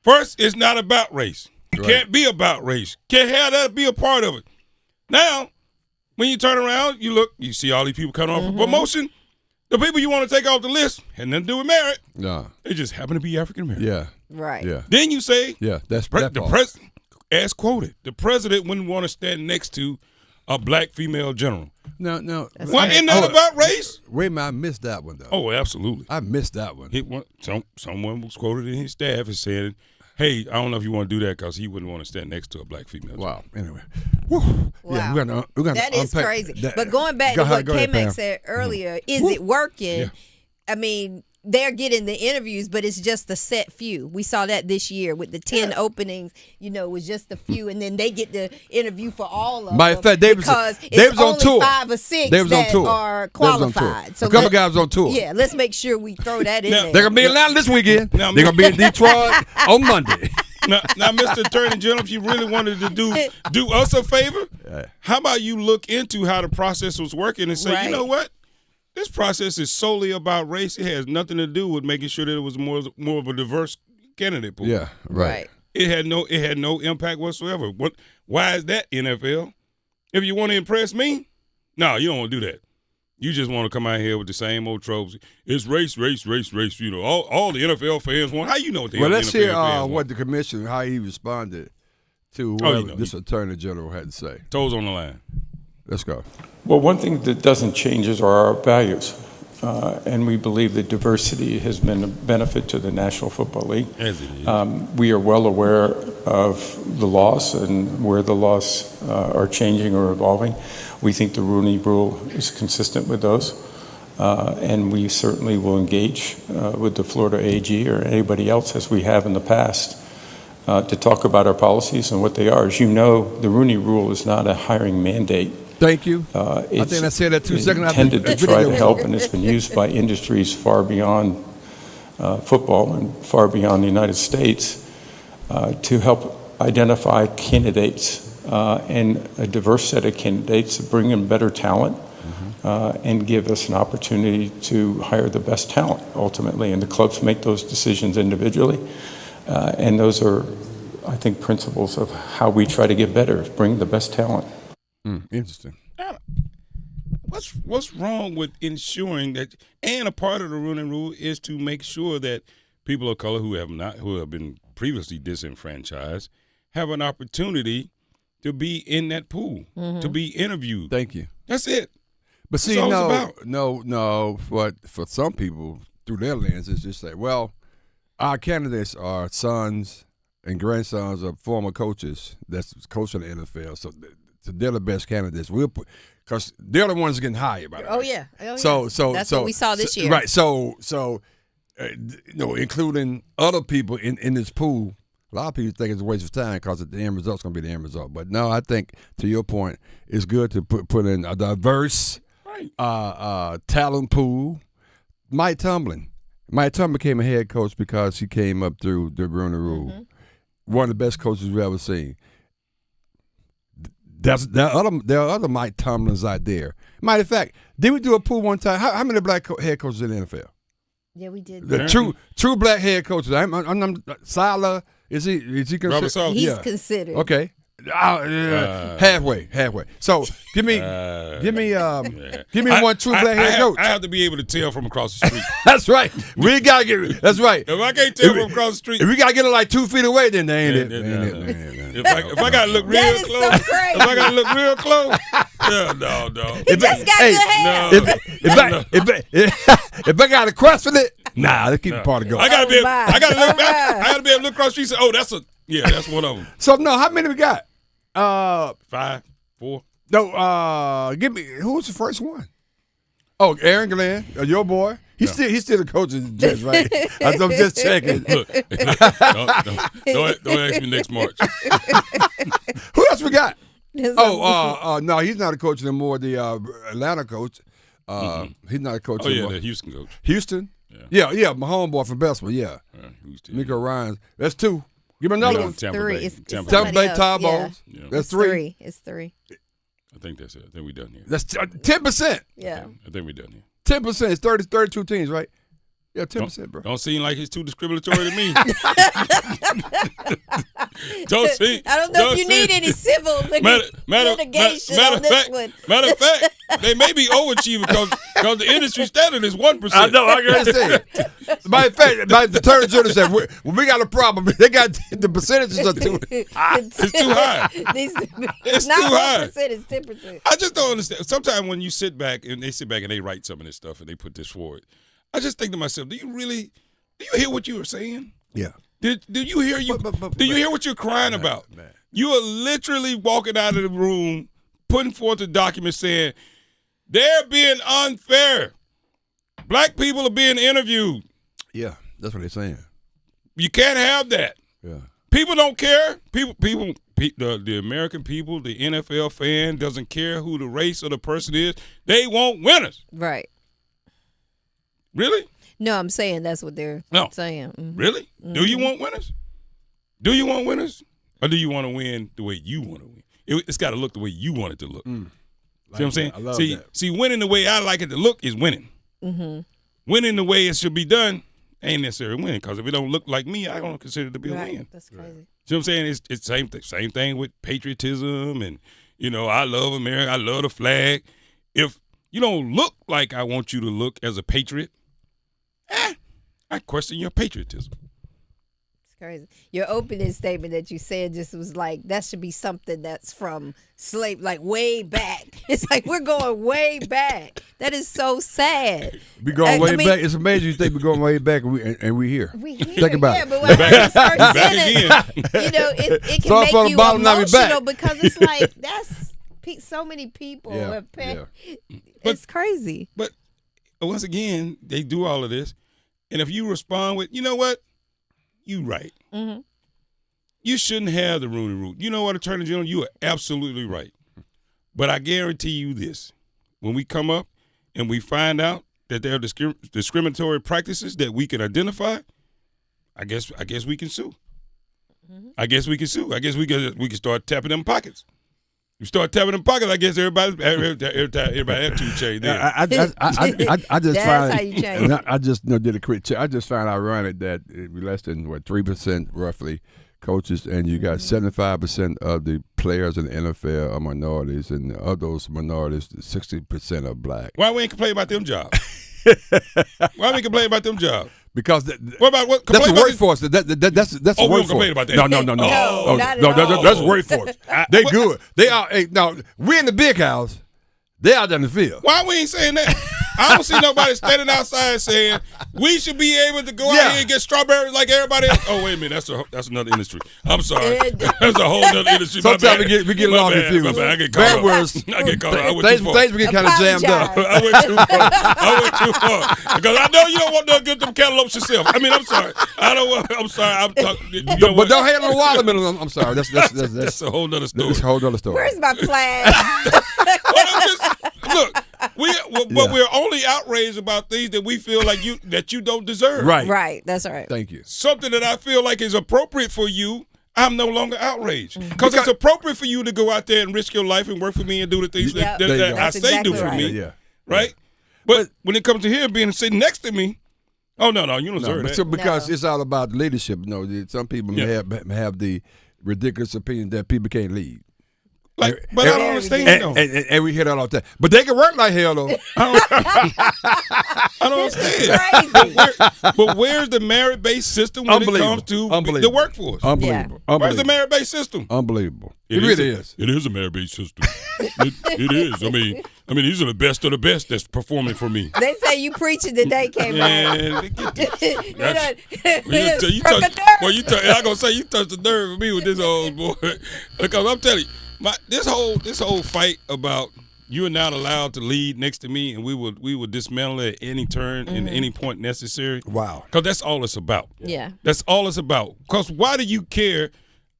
First, it's not about race. It can't be about race. Can't have that be a part of it. Now, when you turn around, you see all these people coming off for promotion. The people you want to take off the list had nothing to do with merit. No. They just happen to be African American. Yeah. Right. Yeah. Then you say, that's the president, as quoted, the president wouldn't want to stand next to a black female general. No. Why isn't that about race? Wait a minute, I missed that one though. Oh, absolutely. I missed that one. Someone was quoted in his staff as saying, hey, I don't know if you want to do that because he wouldn't want to stand next to a black female. Wow. Anyway. Wow. Yeah, we're gonna that is unpack crazy. that. But going back to what K-Mac said earlier, is it working? Yeah. I mean, they're getting the interviews, but it's just a set few. We saw that this year with the 10 openings. It was just a few, and then they get the interview for all of them. Matter of fact, they was on tour. 5 or 6 they was that on tour. are qualified. So a couple guys on tour. Yeah, let's make sure we throw that in there. They're gonna be in Atlanta this weekend. They're gonna be in Detroit on Monday. Now, Mr. Attorney General, if you really wanted to do us a favor, how about you look into how the process was working and say, you know what? This process is solely about race. It has nothing to do with making sure that it was more of a diverse candidate pool. Yeah, right. It had no impact whatsoever. Why is that, NFL? If you want to impress me, no, you don't want to do that. You just want to come out here with the same old tropes. It's race, race, race, race. You know, all the NFL fans want. How you know what the Well, NFL let's hear fans want? what the commissioner, how he responded to whatever this attorney general had to say. Toes on the line. Let's go. Well, one thing that doesn't change is our values. And we believe that diversity has been a benefit to the National Football League. As it is. We are well aware of the laws and where the laws are changing or evolving. We think the Rooney Rule is consistent with those. And we certainly will engage with the Florida AG or anybody else, as we have in the past, to talk about our policies and what they are. As you know, the Rooney Rule is not a hiring mandate. Thank you. I think I said that 2 seconds after intended the to try to video. help, and it's been used by industries far beyond football and far beyond the United States to help identify candidates and a diverse set of candidates to bring in better talent and give us an opportunity to hire the best talent ultimately. And the clubs make those decisions individually. And those are, I think, principles of how we try to get better, bring the best talent. Interesting. What's wrong with ensuring that, and a part of the Rooney Rule is to make sure that people of color who have been previously disenfranchised have an opportunity to be in that pool, to be interviewed. Thank you. That's it. But see, That's all it's about. no. For some people, through their lens, it's just like, well, our candidates are sons and grandsons of former coaches that's coaching the NFL, so they're the best candidates. We'll put, because they're the ones getting hired. By the way. Yeah. Oh, yeah. So that's what we saw this year. Right. So including other people in this pool. A lot of people think it's a waste of time because the end result's going to be the end result. But no, I think, to your point, it's good to put in a diverse talent pool. Mike Tomlin became a head coach because he came up through the Rooney Rule. One of the best coaches we've ever seen. There are other Mike Tomlins out there. Matter of fact, did we do a pool one time? How many black head coaches in the NFL? Yeah, we did. The true black head coaches. Salah, is he considered? Robert Saleh? He's considered. Okay. Halfway. So give me one true black head coach. I have to be able to tell from across the street. That's right. We gotta get. That's right. If I can't tell from across the street, if we gotta get it like 2 feet away, then they ain't it. If I gotta look real close, if I gotta look real close, no. He just got good hair. If I got a question it, let's keep the party going. I gotta be able to look across the street and say, that's one of them. So no, how many we got? 5, 4. No, give me who's the first one? Oh, Aaron Glenn, your boy. He's still the coach of the Jets, right? I'm just checking. Look, don't ask me next March. Who else we got? No, he's not a coach anymore. The Atlanta coach. He's not a coach anymore. The Houston coach. Houston. Yeah, my homeboy from Bessemer. Yeah, Nico Ryans. That's 2. Give me another one. Tampa Bay. Tampa Bay Tar Balls. Yeah. That's 3. It's 3. I think that's it. I think we're done here. That's 10%. Yeah. I think we're done here. 10%. It's 32 teams, right? Yeah, 10%, bro. Don't seem like it's too discriminatory to me. Don't see. I don't know if you need any civil litigation on this one. Matter of fact, they may be overachieving because the industry standard is 1%. I know. I gotta say. Matter of fact, the attorney general said, when we got a problem, they got the percentages are too high. It's too high. It's not too high. 1%, it's 10%. I just don't understand. Sometimes when you sit back and they write some of this stuff and they put this forward, I just think to myself, do you hear what you were saying? Yeah. Do you hear do you hear what you're crying about? You are literally walking out of the room, putting forth a document saying they're being unfair. Black people are being interviewed. Yeah, that's what they're saying. You can't have that. Yeah. People don't care. The American people, the NFL fan doesn't care who the race or the person is. They want winners. Right. Really? No, I'm saying that's what they're saying. Mm-hmm. Really? Mm-hmm. Do you want winners? Do you want winners? Or do you want to win the way you want to win? It's got to look the way you want it to look. See what I'm saying? I love that. See, winning the way I like it to look is winning. Mm-hmm. Winning the way it should be done ain't necessarily winning, because if it don't look like me, I don't consider it to be a win. That's crazy. See what I'm saying? It's the same thing with patriotism, and I love America. I love the flag. If You don't look like I want you to look as a patriot. I question your patriotism. It's crazy. Your opening statement that you said just was like, that should be something that's from slave, like way back. It's like we're going way back. That is so sad. We going way back. It's amazing you think we're going way back and we here. We here. Think about yeah, it. but when I start saying it, you know, it can make you emotional because it's like that's so many people. It's crazy. But once again, they do all of this. And if you respond with, you know what? You right. Mm-hmm. You shouldn't have the Rooney Rule. You know what, Attorney General? You are absolutely right. But I guarantee you this. When we come up and we find out that there are discriminatory practices that we can identify, I guess we can sue. Mm-hmm. I guess we can sue. I guess we can start tapping them pockets. You start tapping them pockets, I guess everybody had two chains there. I just That's find how you change. I just did a quick check. I just found ironic that less than 3% roughly coaches, and you got 75% of the players in the NFL are minorities, and of those minorities, 60% are black. Why we ain't complain about them jobs? Why we complain about them jobs? Because that's the workforce. That's the workforce. We don't complain about that. No. No, that's workforce. They good. They are. Now we in the big house. They out there in the field. Why we ain't saying that? I don't see nobody standing outside saying we should be able to go out here and get strawberries like everybody else. Oh, wait a minute. That's another industry. I'm sorry. That's a whole other industry. Sometimes we get a little confused. I get caught up. I get caught up. I went too far. Things we get kind of jammed up. I went too far. Because I know you don't want to get them cantaloupes yourself. I mean, I'm sorry. I'm sorry. I'm talking. But don't hate on the watermelon. I'm sorry. That's a whole other story. That's a whole other story. Where's my flag? Look, but we're only outraged about things that we feel like you don't deserve. Right. That's right. Thank you. Something that I feel like is appropriate for you, I'm no longer outraged. Because it's appropriate for you to go out there and risk your life and work for me and do the things that I say exactly do for right. me. Right? But when it comes to here being sitting next to me, oh, no, you don't deserve that. Because it's all about leadership. You know, some people may have the ridiculous opinion that people can't lead. But I don't understand though. And we hear that all the time. But they can work like hell though. I don't understand. But where's the merit-based system when it comes to the workforce? Unbelievable. Where's the merit-based system? Unbelievable. It really is. It is a merit-based system. It is. I mean, these are the best of the best that's performing for me. They say you preaching today, K-Man. I'm gonna say you touched the nerve of me with this old boy, because I'm telling you. This whole fight about you are not allowed to lead next to me, and we will dismantle it at any turn and any point necessary. Wow, because that's all it's about. Yeah, that's all it's about. Because why do you care?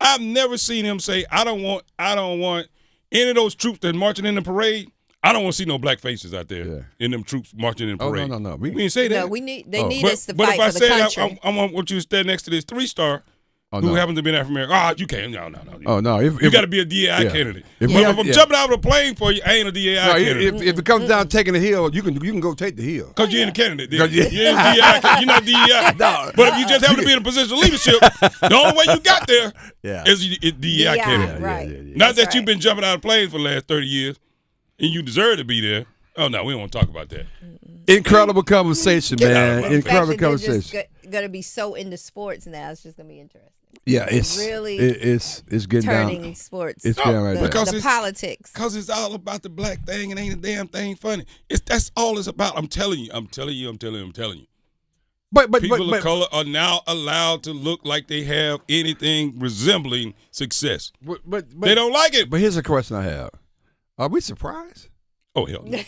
I've never seen him say, I don't want any of those troops that are marching in the parade. I don't want to see no black faces out there in them troops marching in the parade. No. We didn't say that. No, they need us to fight for the country. But if I country. I want you to stand next to this 3-star. Who happens to be African American? You can't. No. Oh, no. You got to be a DAI candidate. If I'm jumping out of a plane for you, I ain't a DAI candidate. If it comes down to taking the hill, you can go take the hill. Because you ain't a candidate. You ain't DAI candidate. You're not DAI. No. But if you just happen to be in a position of leadership, the only way you got there is DAI candidate. Right. Not that you've been jumping out of planes for the last 30 years and you deserve to be there. Oh, no, we don't want to talk about that. Incredible conversation, man. Incredible conversation. Going to be so into sports now. It's just going to be interesting. Yeah, it's getting turning down. Sports. It's getting right the, down. The politics. Because it's all about the black thing and ain't a damn thing funny. That's all it's about. I'm telling you. But people of color are now allowed to look like they have anything resembling success. But they don't like it. But here's a question I have: are we surprised? Oh hell no.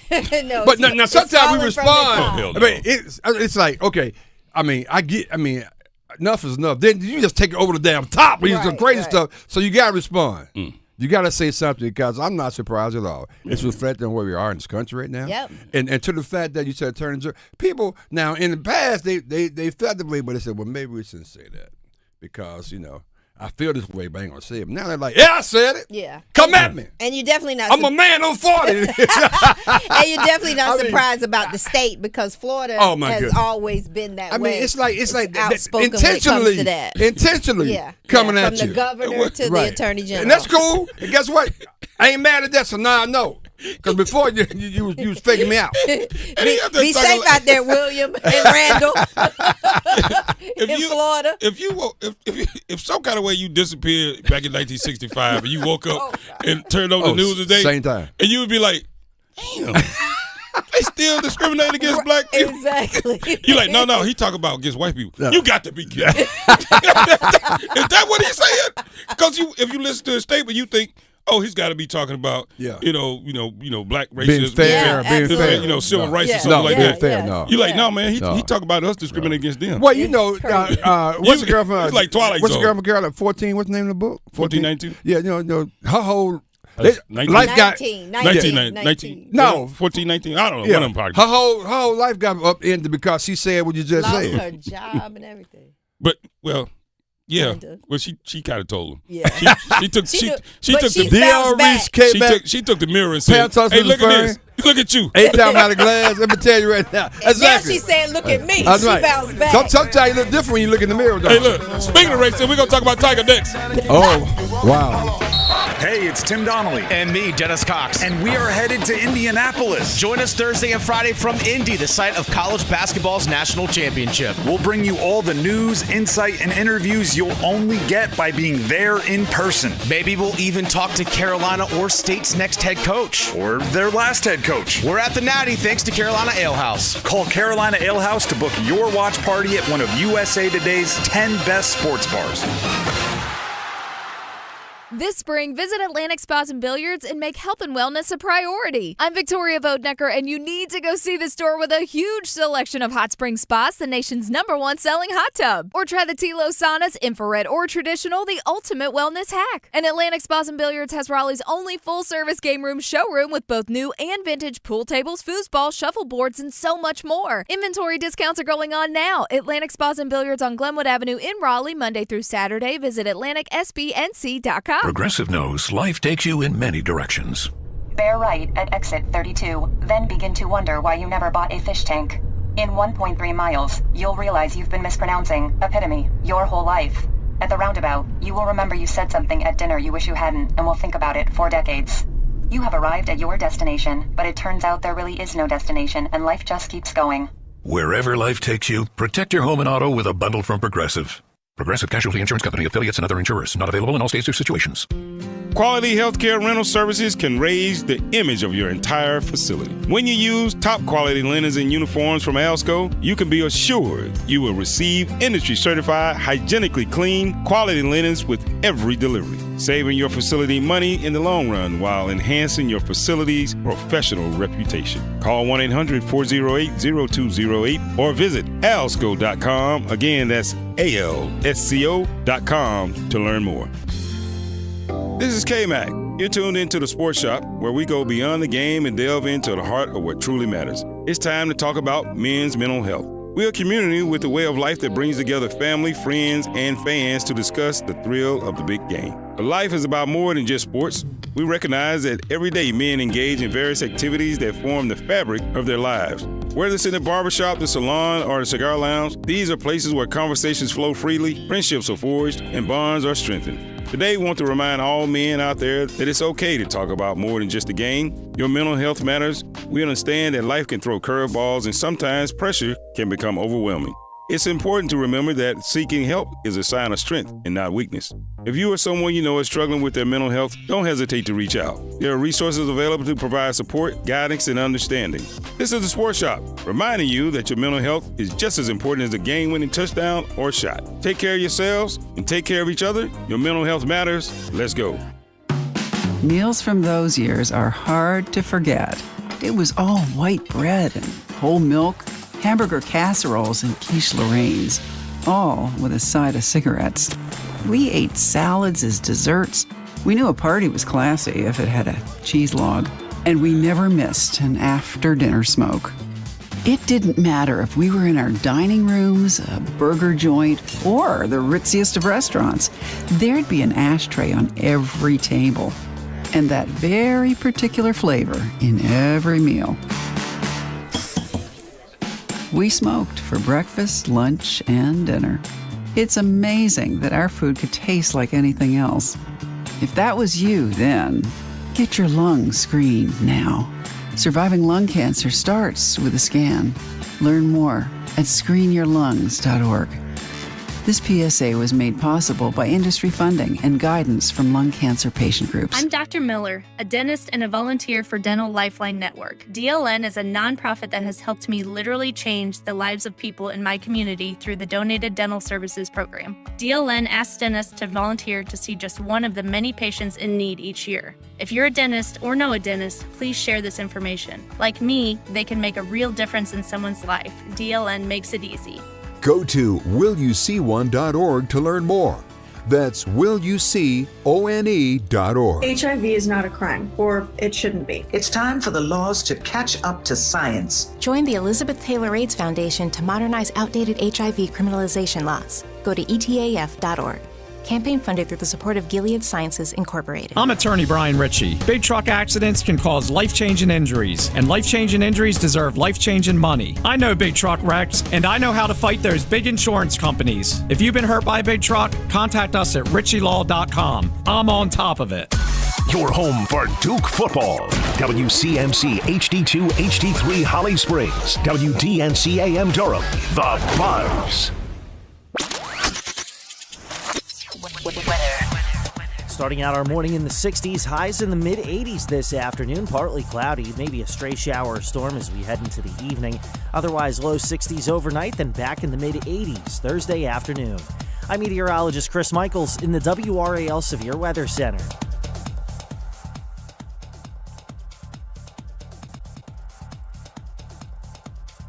No. But now sometimes we respond. Oh, hell no. I mean, it's like okay. I mean, enough is enough. Then you just take it over the damn top. We use the crazy stuff. So you got to respond. You got to say something because I'm not surprised at all. It's reflecting on where we are in this country right now. Yep. And to the fact that you said attorney general, people now in the past they felt the way, but they said, well, maybe we shouldn't say that because I feel this way, but I ain't gonna say it. Now they're like, yeah, I said it. Yeah. Come at me. And you're definitely not. I'm a man. I'm 40. And you're definitely not surprised about the state because Florida has always been that way. I mean, it's like outspoken intentionally, when it comes to that. intentionally coming at you. From the governor to the attorney general. And that's cool. And guess what? I ain't mad at that. So now I know. Because before you was faking me out. Be safe out there, William and Randall. In Florida. If some kind of way you disappeared back in 1965 and you woke up and turned on the news today, same time, and you would be like, damn. They still discriminate against black people. Exactly. You're like, no, he talking about against white people. No. You got to be kidding. Is that what he's saying? Because if you listen to his statement, you think, oh, he's got to be talking about, black racism, being fair, civil rights or something like that. Fair, no. You're like, no, man, he talking about us discriminating against them. Well, what's the girl from? It's like Twilight What's Zone. the girl from Carolina? 14. What's the name of the book? 1492. Yeah, her whole. 19. Life got 19. No, 1419. I don't know. Yeah. One of them her whole life got upended because she said what you just lost said. her job and everything. But well, yeah. Kinda. Well, she kind of told him. Yeah. She took She the bounced back. She took the mirror and said, Pantos "Hey, was look at referring. this. Look at you." 8 times out of glass. Let me tell you right now. And Exactly. now she said, "Look at me." That's she right. bounced back. Sometimes you look different when you look in the mirror. Though. Hey, look. Speaking of racism, we're gonna talk about Tiger next. Oh, wow. Hey, it's Tim Donnelly. And me, Dennis Cox. And we are headed to Indianapolis. Join us Thursday and Friday from Indy, the site of college basketball's national championship. We'll bring you all the news, insight, and interviews you'll only get by being there in person. Maybe we'll even talk to Carolina or State's next head coach. Or their last head coach. We're at the Natty thanks to Carolina Ale House. Call Carolina Ale House to book your watch party at one of USA Today's 10 best sports bars. This spring, visit Atlantic Spas and Billiards and make health and wellness a priority. I'm Victoria Vodnecker, and you need to go see the store with a huge selection of hot spring spas, the nation's #1 selling hot tub. Or try the Tilo saunas, infrared or traditional, the ultimate wellness hack. And Atlantic Spas and Billiards has Raleigh's only full-service game room showroom with both new and vintage pool tables, foosball, shuffleboards, and so much more. Inventory discounts are going on now. Atlantic Spas and Billiards on Glenwood Avenue in Raleigh, Monday through Saturday. Visit AtlanticSBNC.com. Progressive knows life takes you in many directions. Bear right at exit 32, then begin to wonder why you never bought a fish tank. In 1.3 miles, you'll realize you've been mispronouncing epitome your whole life. At the roundabout, you will remember you said something at dinner you wish you hadn't and will think about it for decades. You have arrived at your destination, but it turns out there really is no destination and life just keeps going. Wherever life takes you, protect your home and auto with a bundle from Progressive. Progressive Casualty Insurance Company, affiliates, and other insurers. Not available in all states or situations. Quality healthcare rental services can raise the image of your entire facility. When you use top quality linens and uniforms from Alsco, you can be assured you will receive industry certified, hygienically clean, quality linens with every delivery, saving your facility money in the long run while enhancing your facility's professional reputation. Call 1-800-408-0208 or visit alsco.com. Again, that's ALSCO.com to learn more. This is K-Mac. You're tuned into the Sports Shop, where we go beyond the game and delve into the heart of what truly matters. It's time to talk about men's mental health. We're a community with a way of life that brings together family, friends, and fans to discuss the thrill of the big game. But life is about more than just sports. We recognize that every day men engage in various activities that form the fabric of their lives. Whether it's in the barbershop, the salon, or the cigar lounge, these are places where conversations flow freely, friendships are forged, and bonds are strengthened. Today, we want to remind all men out there that it's okay to talk about more than just the game. Your mental health matters. We understand that life can throw curveballs and sometimes pressure can become overwhelming. It's important to remember that seeking help is a sign of strength and not weakness. If you or someone you know is struggling with their mental health, don't hesitate to reach out. There are resources available to provide support, guidance, and understanding. This is the Sports Shop, reminding you that your mental health is just as important as a game-winning touchdown or shot. Take care of yourselves and take care of each other. Your mental health matters. Let's go. Meals from those years are hard to forget. It was all white bread and whole milk, hamburger casseroles and quiche Lorraines, all with a side of cigarettes. We ate salads as desserts. We knew a party was classy if it had a cheese log, and we never missed an after-dinner smoke. It didn't matter if we were in our dining rooms, a burger joint, or the ritziest of restaurants. There'd be an ashtray on every table, and that very particular flavor in every meal. We smoked for breakfast, lunch, and dinner. It's amazing that our food could taste like anything else. If that was you then, Get your lungs screened now. Surviving lung cancer starts with a scan. Learn more at screenyourlungs.org. This PSA was made possible by industry funding and guidance from lung cancer patient groups. I'm Dr. Miller, a dentist and a volunteer for Dental Lifeline Network. DLN is a nonprofit that has helped me literally change the lives of people in my community through the Donated Dental Services program. DLN asks dentists to volunteer to see just one of the many patients in need each year. If you're a dentist or know a dentist, please share this information. Like me, they can make a real difference in someone's life. DLN makes it easy. Go to willyouseeone.org to learn more. That's willyouseeone.org. HIV is not a crime, or it shouldn't be. It's time for the laws to catch up to science. Join the Elizabeth Taylor AIDS Foundation to modernize outdated HIV criminalization laws. Go to etaf.org. Campaign funded through the support of Gilead Sciences Incorporated. I'm attorney Brian Ritchie. Big truck accidents can cause life-changing injuries, and life-changing injuries deserve life-changing money. I know big truck wrecks, and I know how to fight those big insurance companies. If you've been hurt by a big truck, contact us at ritchielaw.com. I'm on top of it. Your home for Duke football. WCMC HD2 HD3 Holly Springs. WDNC AM Durham. The Buzz. Starting out our morning in the 60s, highs in the mid-80s this afternoon. Partly cloudy, maybe a stray shower or storm as we head into the evening. Otherwise, low 60s overnight, then back in the mid-80s Thursday afternoon. I'm meteorologist Chris Michaels in the WRAL Severe Weather Center.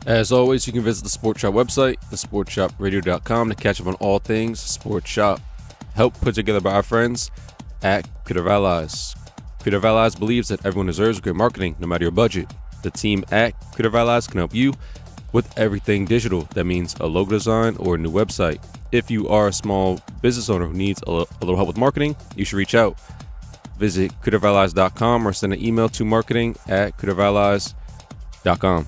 As always, you can visit the Sports Shop website, thesportshopradio.com, to catch up on all things Sports Shop. Help put together by our friends at Creative Allies. Creative Allies believes that everyone deserves great marketing, no matter your budget. The team at Creative Allies can help you with everything digital. That means a logo design or a new website. If you are a small business owner who needs a little help with marketing, you should reach out. Visit creativeallies.com or send an email to marketing@creativeallies.com.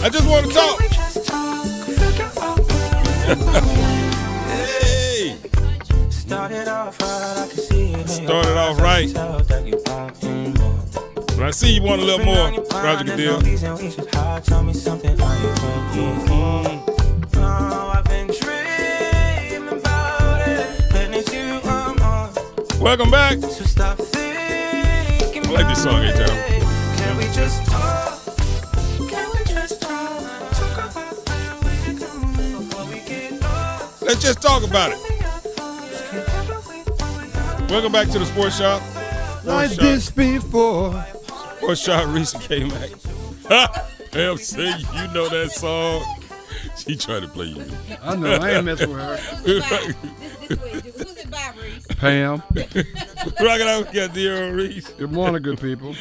I just want to talk. Hey. Started off right. When I see you want a little more, Roger Goodell. Welcome back. I like this song every time. Can we just talk? Let's just talk about it. Welcome back to the Sports Shop. Like this before. Sports Shop, Reese and K-Mac. MC, you know that song. She tried to play you. I know, I ain't messing with her. Who's it by, Reese? Pam. Rocking out, we got De'Aaron Reese. Good morning, good people.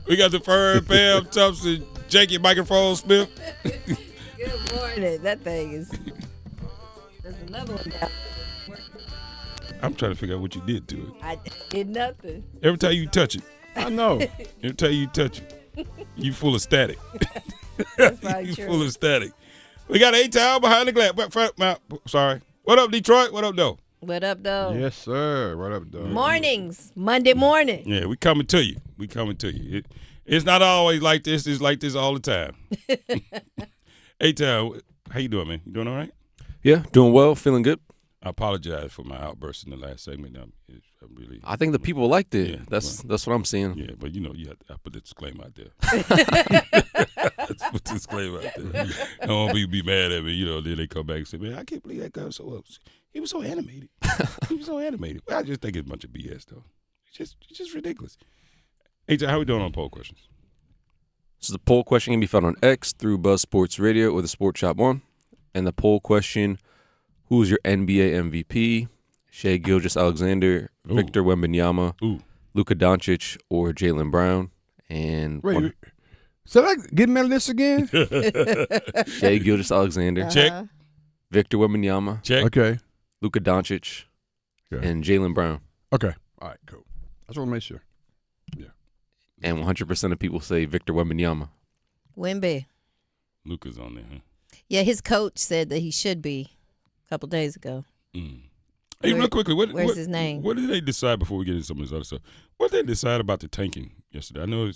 We got the Fern, Pam, Thompson, Jakey, Microphone Smith. Good morning. That thing is... There's another one down. I'm trying to figure out what you did to it. I did nothing. Every time you touch it. I know. Every time you touch it, you full of static. That's right, you true. full of static. We got A-Town behind the glass. Sorry. What up, Detroit? What up, though? What up, though? Yes, sir. What up, though? Mornings. Monday morning. Yeah, we coming to you. We coming to you. It's not always like this. It's like this all the time. A-Town, how you doing, man? You doing all right? Yeah, doing well, feeling good. I apologize for my outburst in the last segment. I think the people liked it. Yeah, that's what I'm seeing. Yeah, but you have to put the disclaimer out there. Let's put the disclaimer out there. I don't want people to be mad at me. Then they come back and say, "Man, I can't believe that guy was so up. He was so animated. He was so animated." Well, I just think it's a bunch of BS, though. It's just ridiculous. Hey, how we doing on poll questions? So the poll question can be found on X through Buzz Sports Radio or the Sports Shop One. And the poll question: who's your NBA MVP? Shai Gilgeous-Alexander, Victor Wembanyama, Luka Doncic or Jaylen Brown. And Wait, so I get me on this again? Shai Gilgeous-Alexander. Check. Victor Wembanyama. Check. Okay. Luka Doncic. Okay. And Jaylen Brown. Okay. All right, cool. I just want to make sure. Yeah. And 100% of people say Victor Wembanyama. Wemby. Luka's on there, huh? Yeah, his coach said that he should be a couple days ago. Hey, real quickly, where's his name? What did they decide before we get into some of this other stuff? What did they decide about the tanking yesterday? I know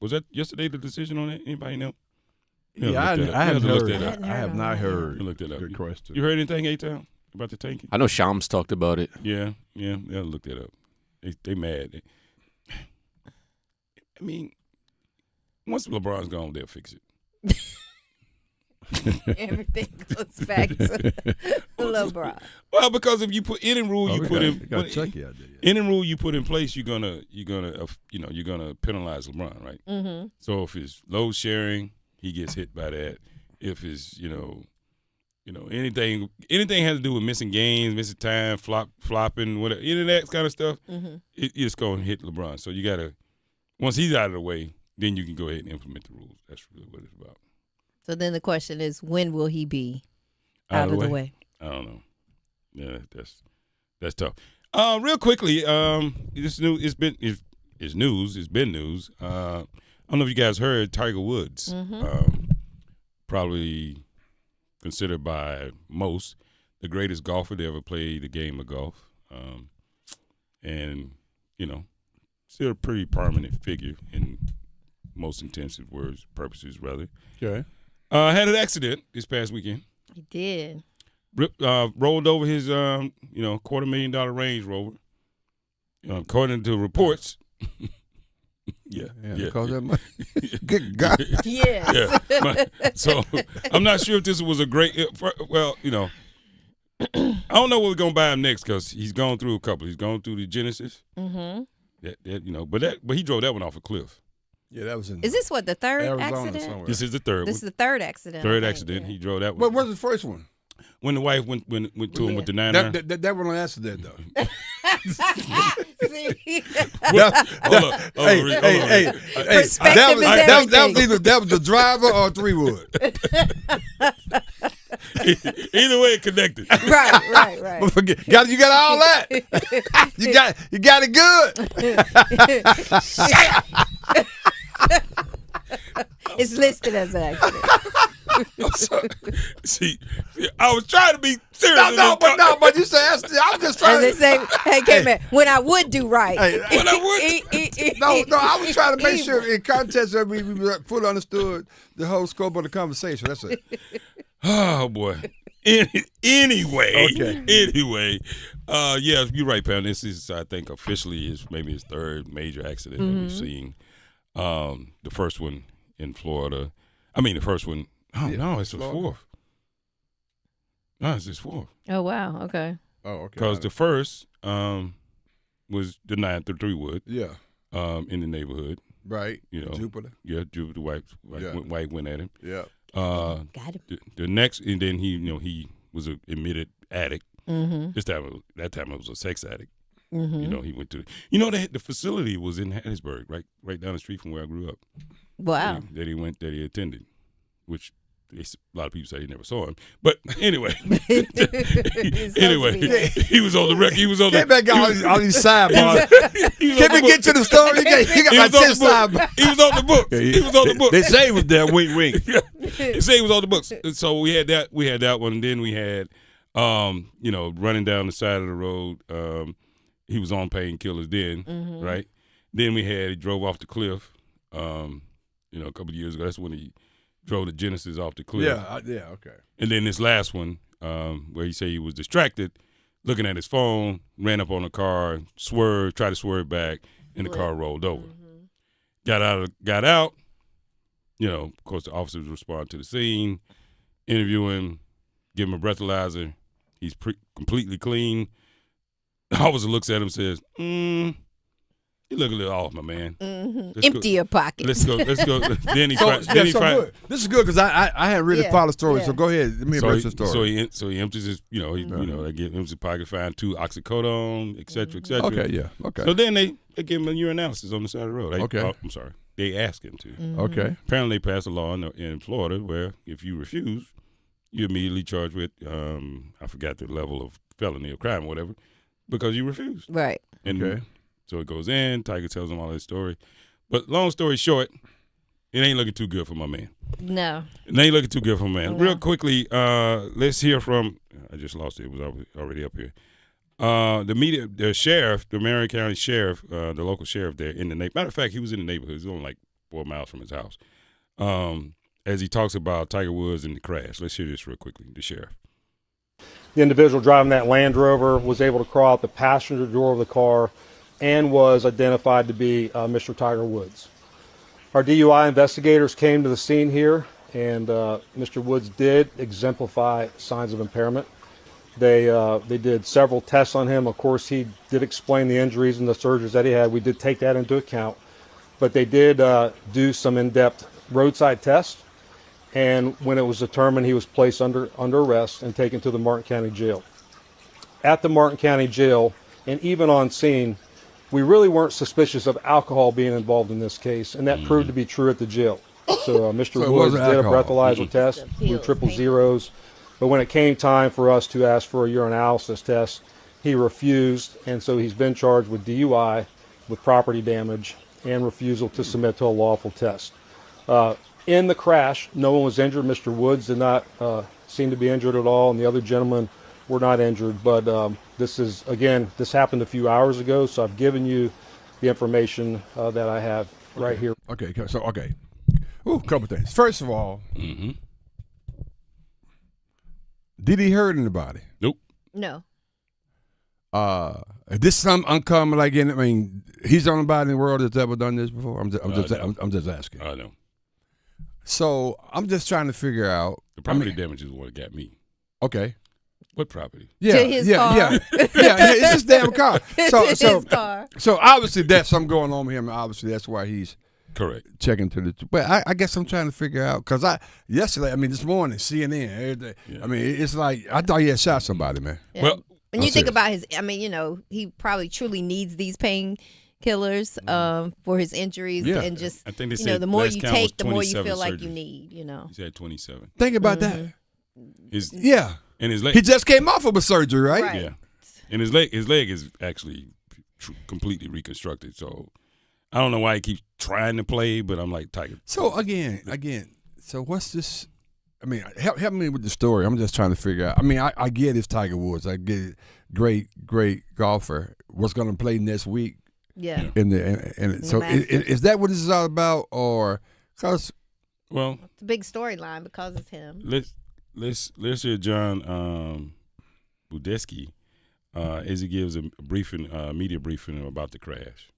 was that yesterday the decision on that? Anybody know? Yeah, I haven't heard. I have not heard. You looked that up. Good question. You heard anything, A-Town, about the tanking? I know Shams talked about it. Yeah, look that up. They mad. I mean, once LeBron's gone, they'll fix it. Everything goes back to LeBron. Well, because if you put any rule any rule you put in place, you're gonna penalize LeBron, right? Mm-hmm. So if it's load sharing, he gets hit by that. If it's anything has to do with missing games, missing time, flopping, whatever, any of that kind of stuff, it's gonna hit LeBron. So you gotta, once he's out of the way, then you can go ahead and implement the rules. That's really what it's about. So then the question is, when will he be out of the way? I don't know. Yeah, that's tough. Real quickly, this news it's been news. I don't know if you guys heard Tiger Woods, probably considered by most the greatest golfer to ever play the game of golf, and still a pretty prominent figure in most intensive purposes, rather. Okay. Had an accident this past weekend. He did. Rolled over his, $250,000 Range Rover. According to reports. Yeah. Because that money. Good God. Yes. Yeah. So I'm not sure if this was a great. Well, I don't know what we're gonna buy him next because he's gone through a couple. He's gone through the Genesis. Mm-hmm. But he drove that one off a cliff. Yeah, that was in. Is this the third Arizona accident? somewhere. This is the third. This is the third accident. Third accident. He drove that one. What was the first one? When the wife went to him with the 9 That one on accident though. See? Hold on. Hey. Perspective is everything. That was the driver or 3-wood. Either way, it connected. Right. You got all that. you got it good. It's listed as an accident. See, I was trying to be serious. But you said I was just trying. As they say, hey, K-Man, when I would do right. When I would. No, I was trying to make sure in context that we fully understood the whole scope of the conversation. That's it. Oh boy. Anyway, yeah, you're right, Pam. This is, I think, officially is maybe his third major accident that we've seen. The first one in Florida. I mean, the first one. Oh no, it's the fourth. No, it's his fourth. Oh wow. Okay. Oh okay. Because the first was the 3-wood. Yeah. In the neighborhood. Right. Jupiter. Yeah, Jupiter. Wife went at him. Yeah. Got him. The next, and then he was an admitted addict. Mm-hmm. That time it was a sex addict. Mm-hmm. He went to the facility was in Hattiesburg, right down the street from where I grew up. Wow. That he attended, which a lot of people say he never saw him. But anyway, he was on the record. He was on Get back all these sidebars. Can we get to the story? You got my 10 sidebars. He was on the books. He was on the books. They say he was there. Wink, wink. They say he was on the books. So we had that. We had that one. And then we had, running down the side of the road. He was on painkillers then, right? Then he drove off the cliff. A couple of years ago. That's when he drove the Genesis off the cliff. Yeah, okay. And then this last one, where he said he was distracted, looking at his phone, ran up on the car, tried to swerve back, and the car rolled over. Got out. Of course, the officers respond to the scene, interview him, give him a breathalyzer. He's completely clean. The officer looks at him and says, you look a little off, my man. Empty your pockets. Let's go. Then he good. This is good because I hadn't really followed the story. So go ahead. Let me address the story. So he empties his, they get empties his pocket, find 2 oxycodone, et cetera, et cetera. Okay, yeah. Okay. So then they they give him a urinalysis on the side of the road. Okay. I'm sorry. They ask him to. Mm-hmm. Okay. Apparently, they passed a law in Florida where if you refuse, you're immediately charged with, I forgot the level of felony or crime or whatever, because you refused. Right. And Okay. so it goes in. Tiger tells him all that story. But long story short, it ain't looking too good for my man. No. It ain't looking too good for my man. No. Real quickly, let's hear from, I just lost it. It was already up here. The sheriff, the Marion County sheriff, the local sheriff there in the neighborhood. Matter of fact, he was in the neighborhood. He was only like 4 miles from his house. As he talks about Tiger Woods and the crash. Let's hear this real quickly, the sheriff. The individual driving that Land Rover was able to crawl out the passenger door of the car and was identified to be Mr. Tiger Woods. Our DUI investigators came to the scene here, and Mr. Woods did exemplify signs of impairment. They did several tests on him. Of course, he did explain the injuries and the surgeries that he had. We did take that into account. But they did do some in-depth roadside tests. And when it was determined, he was placed under arrest and taken to the Martin County Jail. At the Martin County Jail, and even on scene, we really weren't suspicious of alcohol being involved in this case, and that proved to be true at the jail. So Mr. Woods did a breathalyzer test with triple zeros, but when it came time for us to ask for a urinalysis test, he refused, and so he's been charged with DUI, with property damage, and refusal to submit to a lawful test. In the crash, no one was injured. Mr. Woods did not seem to be injured at all, and the other gentlemen were not injured. But this happened a few hours ago, so I've given you the information that I have right here. Okay, so, Ooh, a couple things. First of all, did he hurt anybody? Nope. No. Is this something uncommon? Like, he's the only body in the world that's ever done this before. I'm just asking. I know. So I'm just trying to figure out. The property damage is what got me. Okay. What property? Yeah, to his car. Yeah, it's his damn car. His car. So obviously that's something going on with him. Obviously that's why he's correct checking to the. But I guess I'm trying to figure out because this morning CNN, every day. Yeah. It's like I thought he had shot somebody, man. Yeah. Well, when you think about his, he probably truly needs these painkillers for his injuries, and just I think the more you take, the more you feel like you need. He said 27. Think about that. And his leg. He just came off of a surgery, right? Yeah. And his leg is actually completely reconstructed. So I don't know why he keeps trying to play, but I'm like Tiger. So again. So what's this? Help me with the story. I'm just trying to figure out. I get it's Tiger Woods. I get it. Great golfer. What's going to play next week? Yeah. So is that what this is all about, or because? Well, it's a big storyline because it's him. Let's hear John Budeski as he gives a briefing, media briefing about the crash.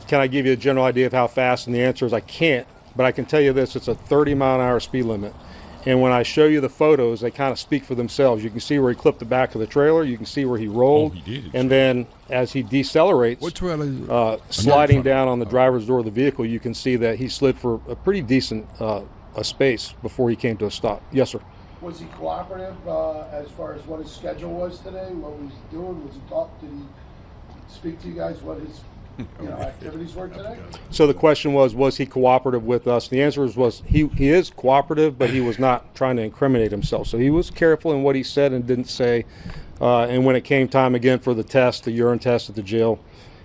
Can I give you a general idea of how fast? And the answer is I can't, but I can tell you this: it's a 30-mile-an-hour speed limit. And when I show you the photos, they kind of speak for themselves. You can see where he clipped the back of the trailer. You can see where he rolled. Oh, he did. And then as he decelerates, what trailer is sliding down on the driver's door of the vehicle, you can see that he slid for a pretty decent a space before he came to a stop. Yes, sir. Was he cooperative as far as what his schedule was today? What he was doing? Did he speak to you guys what his activities were today? So the question was he cooperative with us? The answer was he is cooperative, but he was not trying to incriminate himself. So he was careful in what he said and didn't say. And when it came time again for the urine test at the jail,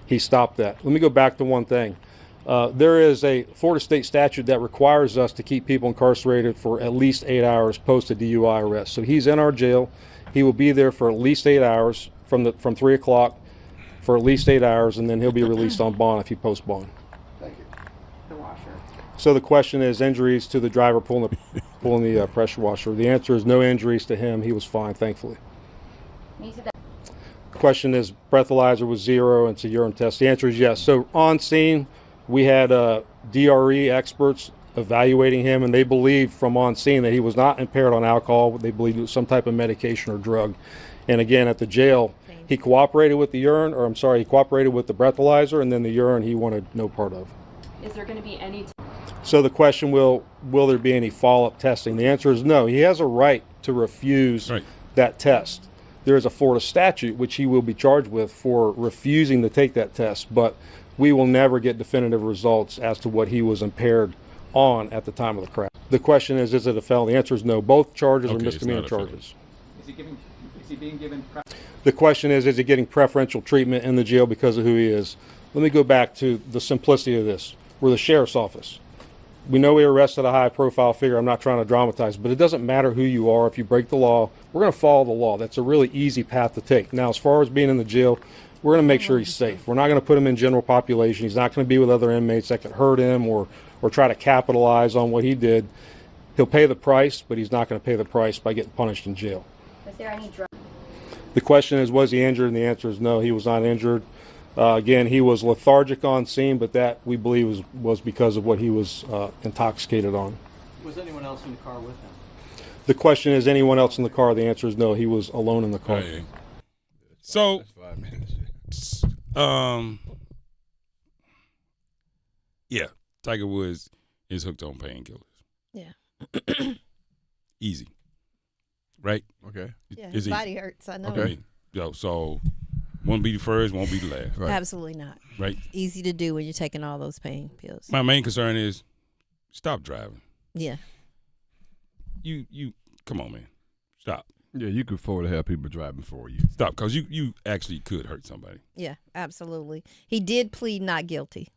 he stopped that. Let me go back to one thing. There is a Florida state statute that requires us to keep people incarcerated for at least 8 hours post a DUI arrest. So he's in our jail. He will be there for at least 8 hours from 3 o'clock for at least 8 hours, and then he'll be released on bond if he posts bond. Thank you. The washer. So the question is injuries to the driver pulling the pressure washer. The answer is no injuries to him. He was fine, thankfully. The question is breathalyzer was 0 and it's a urine test. The answer is yes. So on scene, we had DRE experts evaluating him, and they believed from on scene that he was not impaired on alcohol. They believed it was some type of medication or drug. And again, at the jail, he cooperated with the he cooperated with the breathalyzer, and then the urine he wanted no part of. Is there going to be any? So the question will there be any follow-up testing? The answer is no. He has a right to refuse that test. there is a Florida statute which he will be charged with for refusing to take that test, but we will never get definitive results as to what he was impaired on at the time of the crash. The question is it a felony? The answer is no. Both charges are misdemeanor charges. Is he being given The question is he getting preferential treatment in the jail because of who he is? Let me go back to the simplicity of this. We're the sheriff's office. We know we arrested a high-profile figure. I'm not trying to dramatize, but it doesn't matter who you are. If you break the law, we're going to follow the law. That's a really easy path to take. Now, as far as being in the jail, we're going to make sure he's safe. We're not going to put him in general population. He's not going to be with other inmates that could hurt him or try to capitalize on what he did. He'll pay the price, but he's not going to pay the price by getting punished in jail. Was there any drug? The question is, was he injured? And the answer is no, he was not injured. Again, he was lethargic on scene, but that we believe was because of what he was intoxicated on. Was anyone else in the car with him? The question is, anyone else in the car? The answer is no, he was alone in the car. Hey. So, yeah, Tiger Woods is hooked on painkillers. Yeah. Easy. Right? Okay. Yeah, Is his he? body hurts. I know. Okay. So won't be the first, won't be the last. Right. Absolutely not. Right? Easy to do when you're taking all those pain pills. My main concern is stop driving. Yeah. You come on, man. Stop. Yeah, you could afford to have people driving for you. Stop, because you actually could hurt somebody. Yeah, absolutely. He did plead not guilty.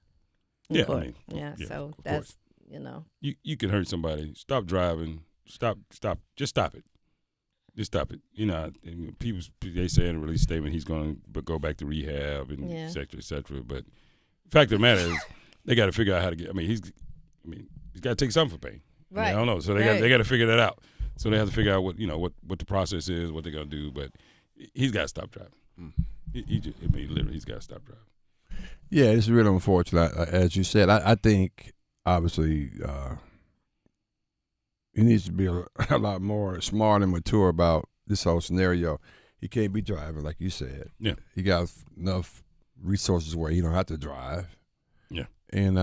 in Yeah, court. I mean, yeah. yeah, So of that's course. You can hurt somebody. Stop driving. Stop. Just stop it. Just stop it. People, they say in a release statement he's going to go back to rehab and et cetera, et cetera. But the fact of the matter is they got to figure out how to get. He's got to take something for pain. Right. I don't know. So they got to figure that out. So they have to figure out what the process is, what they're going to do. But he's got to stop driving. Literally, he's got to stop driving. Yeah, it's really unfortunate. As you said, I think obviously he needs to be a lot more smart and mature about this whole scenario. He can't be driving, like you said. Yeah. He got enough resources where he don't have to drive. Yeah. And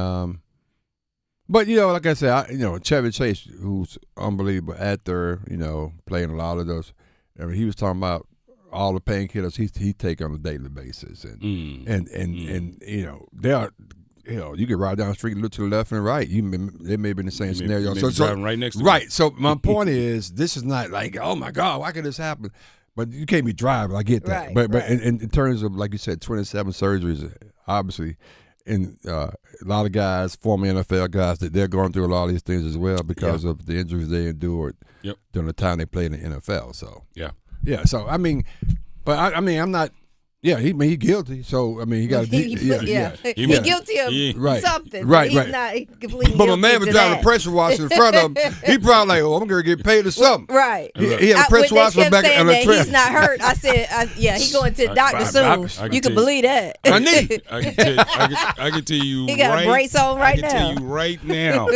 but like I said, Chevy Chase, who's unbelievable actor, playing a lot of those. He was talking about all the painkillers he take on a daily basis, and they are. You can ride down the street and look to the left and right. They may be in the same scenario. So driving right next to right. So my point is, this is not like, oh my God, why could this happen? But you can't be driving. I get that. Right, but in terms of, like you said, 27 surgeries, obviously, and a lot of guys, former NFL guys, that they're going through a lot of these things as well because of the injuries they endured during the time they played in the NFL. So yeah. So but I'm not. Yeah, he guilty. So he got. He guilty of something. Right, he's right. not completely. But my man was driving a pressure washer in front of him. He probably like, I'm gonna get paid or something. Right. He had a pressure washer back on the he's not hurt. I said, he going to the doctor soon. You can believe that. My knee. I can tell you. He got a brace on right now. I can tell you right now.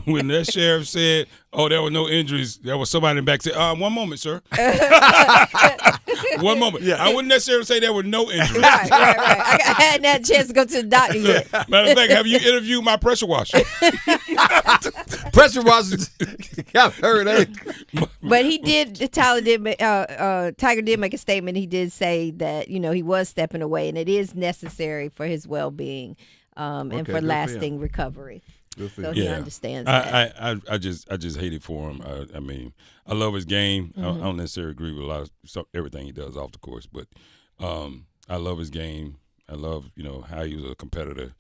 when that sheriff said, "Oh, there were no injuries," there was somebody in the back said, "1 moment, sir." 1 moment. Yeah. I wouldn't necessarily say there were no injuries. Right. I hadn't had a chance to go to the doctor yet. Matter of fact, have you interviewed my pressure washer? Pressure washers got hurt. But he did. Tiger did make a statement. He did say that he was stepping away, and it is necessary for his well-being and for lasting recovery. So he understands that. I just hate it for him. I love his game. I don't necessarily agree with a lot of everything he does off the course, but I love his game. I love how he was a competitor,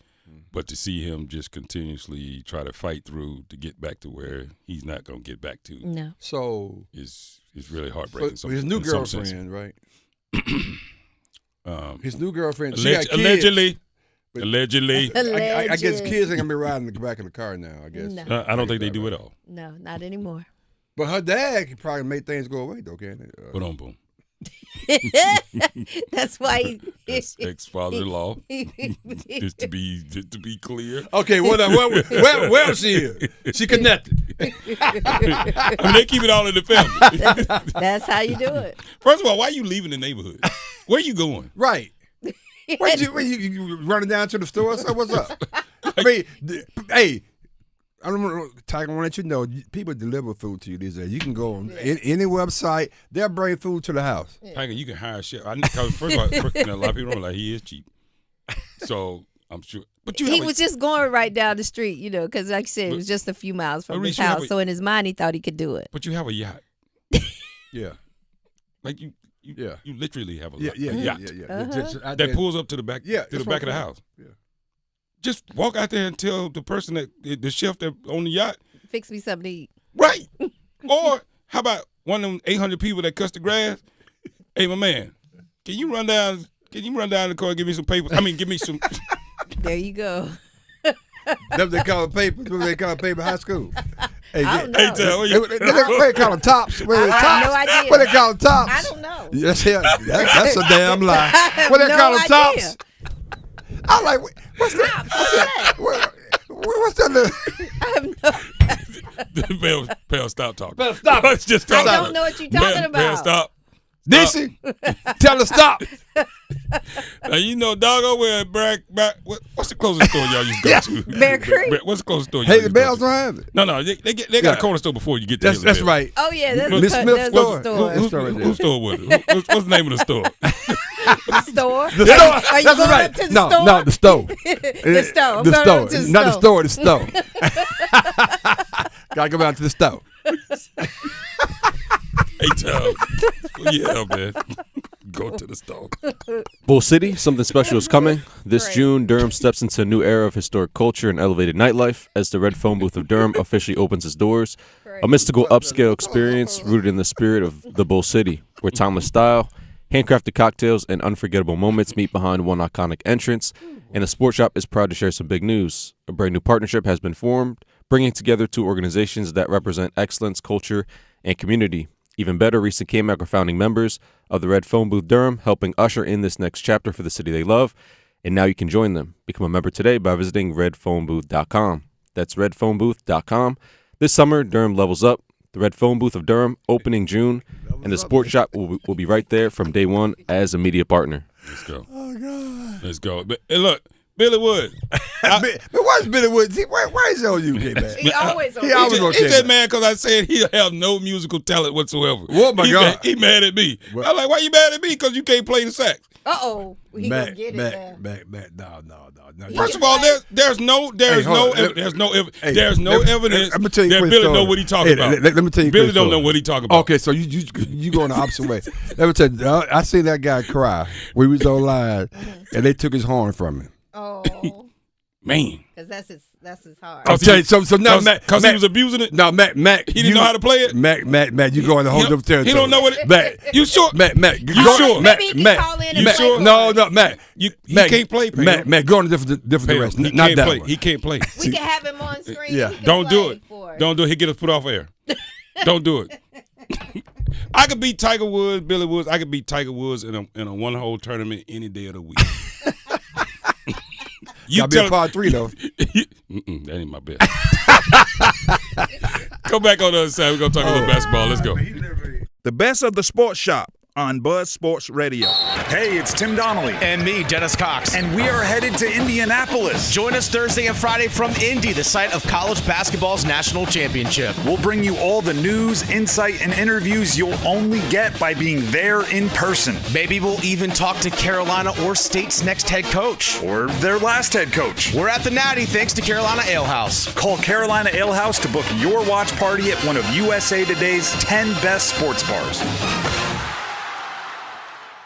but to see him just continuously try to fight through to get back to where he's not going to get back to, no. So is really heartbreaking. So his new girlfriend, right? His new girlfriend. Allegedly. I guess kids ain't gonna be riding back in the car now. I guess. No. I don't think they do it all. No, not anymore. But her dad could probably make things go away, though, can't it? Boom. That's why That's ex-father-in-law. just to be clear. Okay, where is she? She connected. They keep it all in the family. That's how you do it. First of all, why are you leaving the neighborhood? Where you going? Right. Where you running down to the store? So what's up? Hey, I don't want to let you know, people deliver food to you these days. You can go on any website, they'll bring food to the house. Tiger, you can hire a chef. Because first of all, a lot of people don't like he is cheap. So I'm sure. But he was just going right down the street, because like I said, it was just a few miles from his house. So in his mind, he thought he could do it. But you have a yacht. Yeah. Like you literally have a yacht. Yeah. That pulls up to the back of the house. Yeah. Just walk out there and tell the person that the chef that on the yacht, fix me something to eat. Right. Or how about one of them 800 people that cuts the grass? Hey, my man, can you run down the car and give me some papers? I mean, give me some. There you go. That's what they call paper. That's what they call paper high school. Hey, I don't know. What they call them tops? I have no idea. What they call them tops? I don't know. That's a damn lie. What they call them tops? I'm like, what's that? What's that? I have no. Bell, stop talking. Bell, stop. Let's just talk. I don't know what you're talking about. Bell, stop. DC, tell her stop. Now Doggo, where what's the closest store y'all used to go to? Bear Creek. What's the closest store? Haley Bells don't have it. No, they got a corner store before you get to. That's right. Oh yeah, that's Miss Smith's store. Whose store was it? What's the name of the store? The store. The store. Are you That's going right. up to the No, store? no, the store. The store. The store. Up to the Not the store. store. The store. Gotta go out to the store. Hey, Tom. Yeah, man. Go to the store. Bull City, something special is coming. This June, Durham steps into a new era of historic culture and elevated nightlife as the Red Phone Booth of Durham officially opens its doors. A mystical upscale experience rooted in the spirit of the Bull City, where timeless style, handcrafted cocktails, and unforgettable moments meet behind one iconic entrance. And the Sports Shop is proud to share some big news. A brand new partnership has been formed, bringing together two organizations that represent excellence, culture, and community. Even better, Reese and K-Mac are founding members of the Red Phone Booth Durham, helping usher in this next chapter for the city they love. And now you can join them. Become a member today by visiting redphonebooth.com. That's redphonebooth.com. This summer, Durham levels up. The Red Phone Booth of Durham, opening June, and the Sports Shop will be right there from day one as a media partner. Let's go. Oh, God. Let's go. But, hey, look, Billy Wood. But why's Billy Wood? Why is he on you, K-Man? He always on He always on He's just K-Man. mad because I said he'll have no musical talent whatsoever. Oh, my God. He mad at me. I'm like, why you mad at me? Because you can't play the sax. Uh-oh. He gonna get it now. No. First of all, there's no evidence Let me tell you that a quick Billy story. know what he talking about. Let me tell you a Billy quick don't story. know what he talking about. Okay, so you going the opposite way. Let me tell you, I seen that guy cry. We was online, and they took his horn from him. Oh. Man. Because that's his heart. I'll tell you, so now Matt, because he was abusing it. No, Matt, He didn't know how to play it. Matt, you going the whole different territory. He don't know what it. Matt, You sure? Matt, You sure? Matt, Maybe he can Matt, call in and you play sure? for No, us. Matt. He Matt, can't play. Matt, go in a different direction. He Not can't that play. one. He can't play. We can have him on screen. Yeah. He can Don't do play it. for us. Don't do it. He get us put off air. Don't do it. I could beat Tiger Woods, Billy Woods. I could beat Tiger Woods in a one-hole tournament any day of the week. Gotta be a part 3 though. That ain't my bet. Go back on the other side. We're gonna talk a little basketball. Let's go. The best of the Sports Shop on Buzz Sports Radio. Hey, it's Tim Donnelly. And me, Dennis Cox. And we are headed to Indianapolis. Join us Thursday and Friday from Indy, the site of college basketball's national championship. We'll bring you all the news, insight, and interviews you'll only get by being there in person. Maybe we'll even talk to Carolina or State's next head coach. Or their last head coach. We're at the Natty thanks to Carolina Ale House. Call Carolina Ale House to book your watch party at one of USA Today's 10 best sports bars.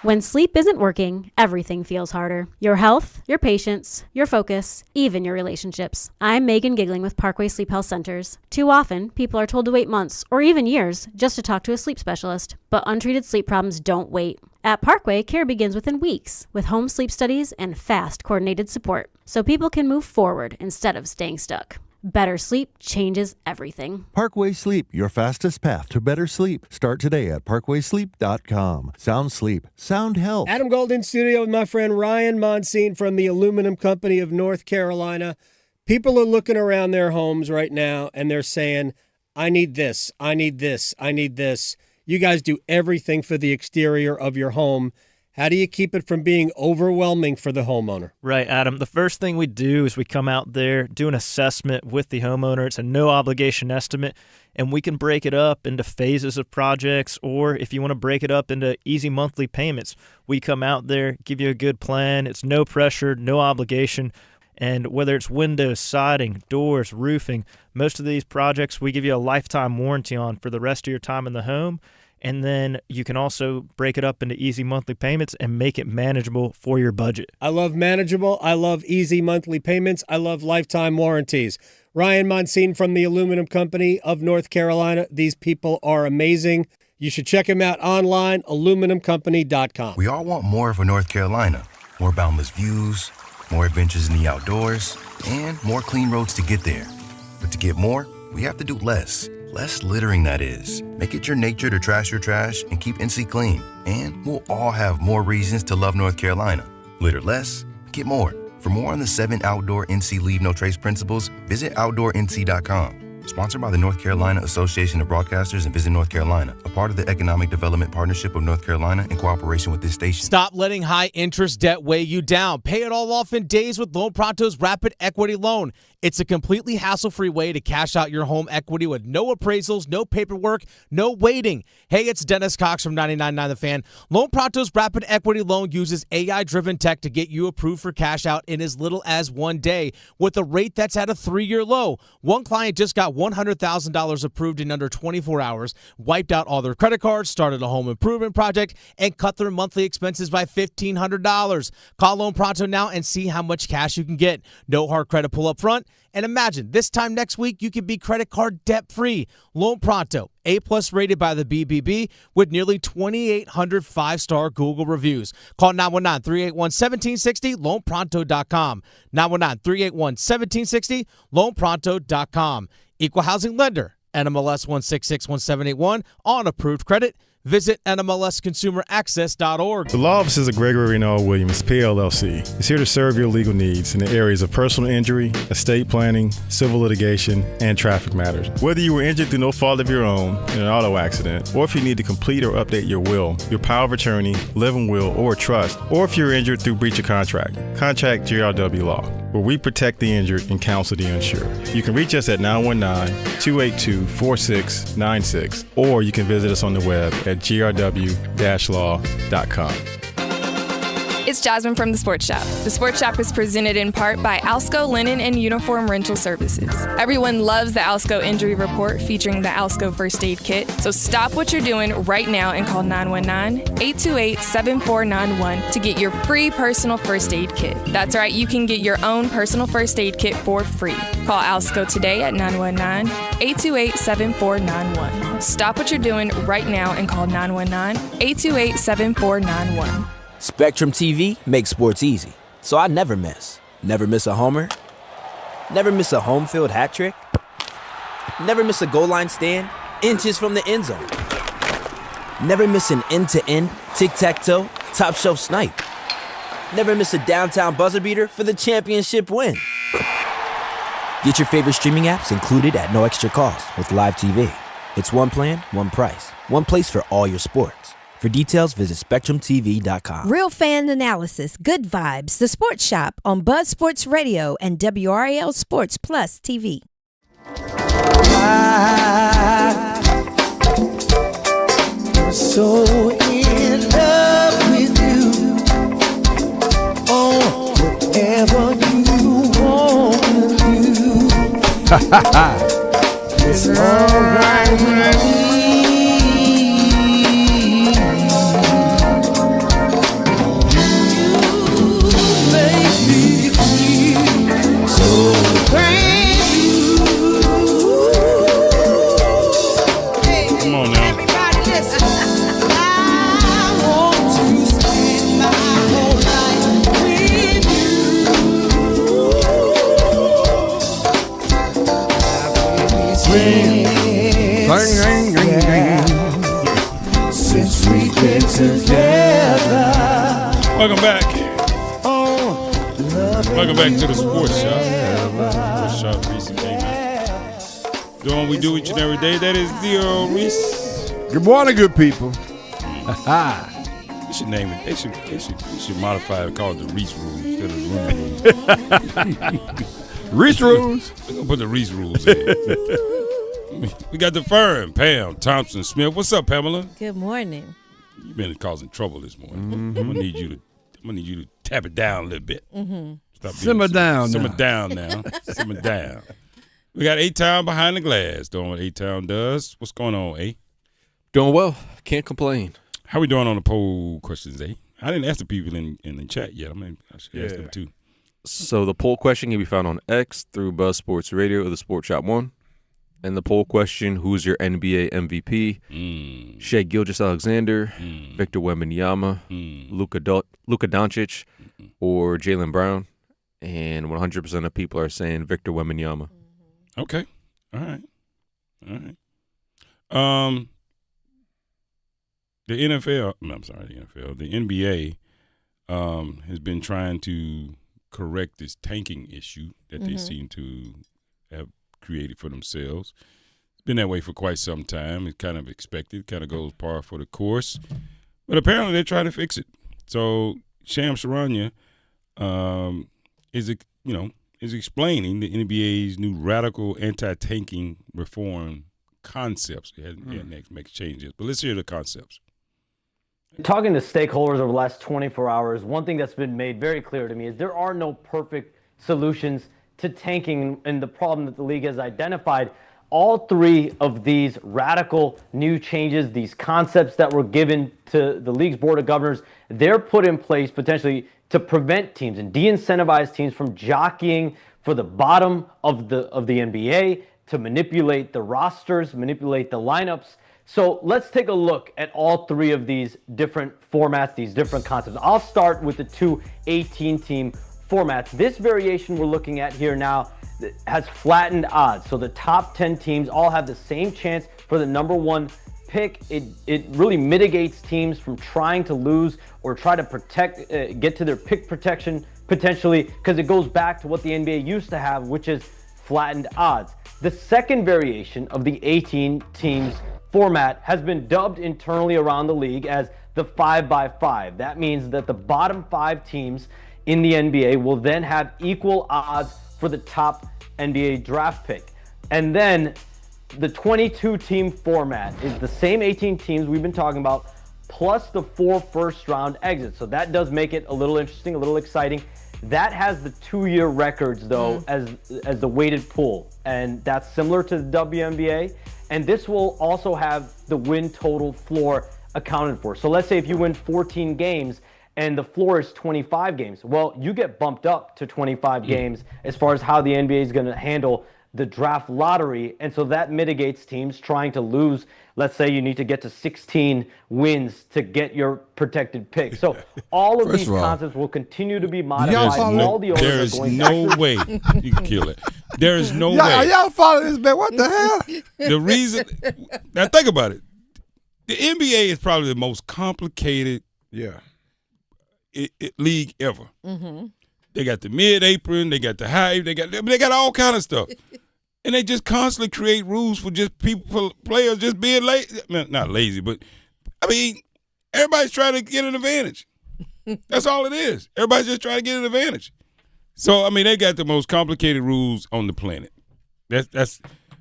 When sleep isn't working, everything feels harder. Your health, your patience, your focus, even your relationships. I'm Megan Giggling with Parkway Sleep Health Centers. Too often, people are told to wait months or even years just to talk to a sleep specialist. But untreated sleep problems don't wait. At Parkway, care begins within weeks with home sleep studies and fast, coordinated support so people can move forward instead of staying stuck. Better sleep changes everything. Parkway Sleep, your fastest path to better sleep. Start today at parkwaysleep.com. Sound sleep, sound health. Adam Gold in studio with my friend Ryan Monsine from the Aluminum Company of North Carolina. People are looking around their homes right now and they're saying, I need this, I need this, I need this. You guys do everything for the exterior of your home. How do you keep it from being overwhelming for the homeowner? Right, Adam. The first thing we do is we come out there, do an assessment with the homeowner. It's a no-obligation estimate, and we can break it up into phases of projects, or if you want to break it up into easy monthly payments, we come out there, give you a good plan. It's no pressure, no obligation. And whether it's windows, siding, doors, roofing, most of these projects we give you a lifetime warranty on for the rest of your time in the home. And then you can also break it up into easy monthly payments and make it manageable for your budget. I love manageable. I love easy monthly payments. I love lifetime warranties. Ryan Monsine from the Aluminum Company of North Carolina. These people are amazing. You should check them out online, aluminumcompany.com. We all want more for North Carolina. More boundless views, more adventures in the outdoors, and more clean roads to get there. But to get more, we have to do less. Less littering, that is. Make it your nature to trash your trash and keep NC clean. And we'll all have more reasons to love North Carolina. Litter less, get more. For more on the 7 outdoor NC Leave No Trace principles, visit OutdoorNC.com. Sponsored by the North Carolina Association of Broadcasters and Visit North Carolina, a part of the Economic Development Partnership of North Carolina in cooperation with this station. Stop letting high-interest debt weigh you down. Pay it all off in days with Loan Pronto's Rapid Equity Loan. It's a completely hassle-free way to cash out your home equity with no appraisals, no paperwork, no waiting. Hey, it's Dennis Cox from 99.9 The Fan. Loan Pronto's Rapid Equity Loan uses AI-driven tech to get you approved for cash out in as little as 1 day with a rate that's at a 3-year low. One client just got $100,000 approved in under 24 hours, wiped out all their credit cards, started a home improvement project, and cut their monthly expenses by $1,500. Call Loan Pronto now and see how much cash you can get. No hard credit pull up front. And imagine, this time next week, you could be credit card debt-free. Loan Pronto, A+ rated by the BBB with nearly 2,800 5-star Google reviews. Call 919-381-1760, loanpronto.com. 919-381-1760, loanpronto.com. Equal housing lender, NMLS 1661781, on approved credit. Visit NMLSConsumerAccess.org. The law offices of Gregory and R. Williams, PLLC, is here to serve your legal needs in the areas of personal injury, estate planning, civil litigation, and traffic matters. Whether you were injured through no fault of your own in an auto accident, or if you need to complete or update your will, your power of attorney, living will, or trust, or if you're injured through breach of contract, contact GRW Law, where we protect the injured and counsel the unsure. You can reach us at 919-282-4696, or you can visit us on the web at grw-law.com. It's Jasmine from The Sports Shop. The Sports Shop is presented in part by Alsco Linen and Uniform Rental Services. Everyone loves the Alsco Injury Report featuring the Alsco First Aid Kit. So stop what you're doing right now and call 919-828-7491 to get your free personal first aid kit. That's right, you can get your own personal first aid kit for free. Call Alsco today at 919-828-7491. Stop what you're doing right now and call 919-828-7491. Spectrum TV makes sports easy, so I never miss. Never miss a homer. Never miss a home field hat trick. Never miss a goal line stand, inches from the end zone. Never miss an end-to-end, tic-tac-toe, top-shelf snipe. Never miss a downtown buzzer beater for the championship win. Get your favorite streaming apps included at no extra cost with Live TV. It's one plan, one price, one place for all your sports. For details, visit SpectrumTV.com. Real fan analysis, good vibes, The Sports Shop on Buzz Sports Radio and WRAL Sports Plus TV. I'm so in love with you. Oh, whatever you want to do. It's alright with me. Come on now. Since we've been together. Welcome back. Welcome back to the Sports Shop. Sports Shop, Reese and K-Man. Doing what we do each and every day. That is Theo Reese. Good morning, good people. You should name it. They should modify it, call it the Reese rules instead of the Rooney rules. Reese rules. We're gonna put the Reese rules in. We got the firm, Pam Thompson Smith. What's up, Pamela? Good morning. You've been causing trouble this morning. I'm gonna need you to tap it down a little bit. Stop Simmer down Simmer now. down now. Simmer down. We got A-Town behind the glass doing what A-Town does. What's going on, A? Doing well. Can't complain. How we doing on the poll questions, A? I didn't ask the people in the chat yet. I should ask them too. So the poll question can be found on X through Buzz Sports Radio or the Sports Shop 1. And the poll question, who's your NBA MVP? Shai Gilgeous-Alexander, Victor Wembanyama, Luka Doncic, or Jaylen Brown. And 100% of people are saying Victor Wembanyama. Okay. All right. The NFL, the NBA has been trying to correct this tanking issue that they seem to have created for themselves. It's been that way for quite some time. It's kind of expected, kind of goes par for the course. But apparently they're trying to fix it. So Shams Charania is explaining the NBA's new radical anti-tanking reform concepts. It hasn't made changes, but let's hear the concepts. Talking to stakeholders over the last 24 hours, one thing that's been made very clear to me is there are no perfect solutions to tanking and the problem that the league has identified. All three of these radical new changes, these concepts that were given to the league's board of governors, they're put in place potentially to prevent teams and de-incentivize teams from jockeying for the bottom of the NBA, to manipulate the rosters, manipulate the lineups. So let's take a look at all three of these different formats, these different concepts. I'll start with the two 18-team formats. This variation we're looking at here now has flattened odds. So the top 10 teams all have the same chance for the number one pick. It really mitigates teams from trying to lose or try to get to their pick protection potentially, because it goes back to what the NBA used to have, which is flattened odds. The second variation of the 18 teams format has been dubbed internally around the league as the 5x5. That means that the bottom 5 teams in the NBA will then have equal odds for the top NBA draft pick. And then the 22-team format is the same 18 teams we've been talking about, plus the 4 first-round exits. So that does make it a little interesting, a little exciting. That has the 2-year records, though, as the weighted pool. And that's similar to the WNBA. And this will also have the win total floor accounted for. So let's say if you win 14 games and the floor is 25 games, well, you get bumped up to 25 games as far as how the NBA is going to handle the draft lottery. And so that mitigates teams trying to lose. Let's say you need to get to 16 wins to get your protected pick. So all of these concepts will continue to be modified. There is no way you can kill it. There is no way. Y'all follow this, man. What the hell? The reason, now think about it. The NBA is probably the most complicated league ever. They got the mid-apron, they got the high, they got all kind of stuff. And they just constantly create rules for just players just being lazy. Not lazy, but I mean, everybody's trying to get an advantage. That's all it is. Everybody's just trying to get an advantage. So, I mean, they got the most complicated rules on the planet. That's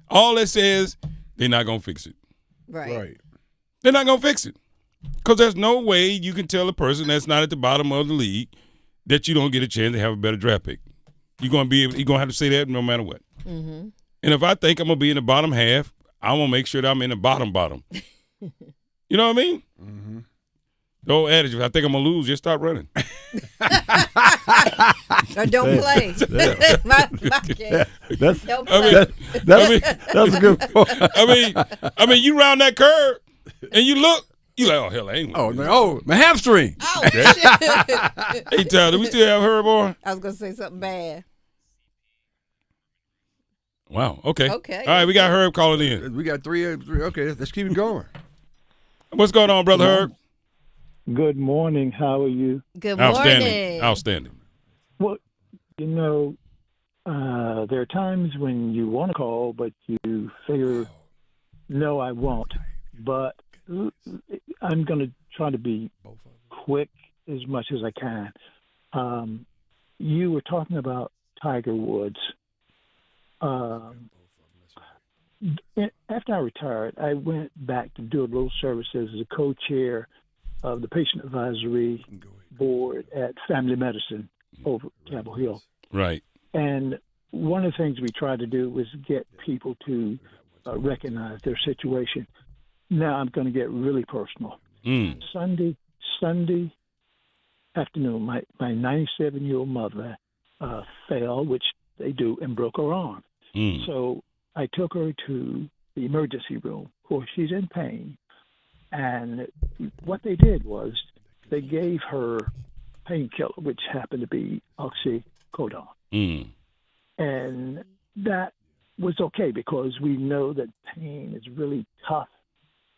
all it says. They're not going to fix it. Right. They're not going to fix it. Because there's no way you can tell a person that's not at the bottom of the league that you don't get a chance to have a better draft pick. You're going to have to say that no matter what. And if I think I'm going to be in the bottom half, I'm going to make sure that I'm in the bottom. You know what I mean? The old adage, if I think I'm going to lose, just stop running. Or don't play. That's a good point. I mean, you round that curve and you look, you like, oh, hell, I ain't. My hamstring. Oh, shit. Hey, Tyler, do we still have Herb on? I was going to say something bad. Wow. Okay. Okay. All right, we got Herb calling in. We got three. Okay, let's keep it going. What's going on, brother Herb? Good morning. How are you? Good morning. Outstanding. Well, there are times when you want to call, but you figure, no, I won't. But I'm going to try to be quick as much as I can. You were talking about Tiger Woods. After I retired, I went back to do a little services as a co-chair of the Patient Advisory Board at Family Medicine over at Chapel Hill. Right. And one of the things we tried to do was get people to recognize their situation. Now I'm going to get really personal. Sunday afternoon, my 97-year-old mother fell, which they do, and broke her arm. So I took her to the emergency room. Of course, she's in pain. And what they did was they gave her painkiller, which happened to be oxycodone. And that was okay because we know that pain is really tough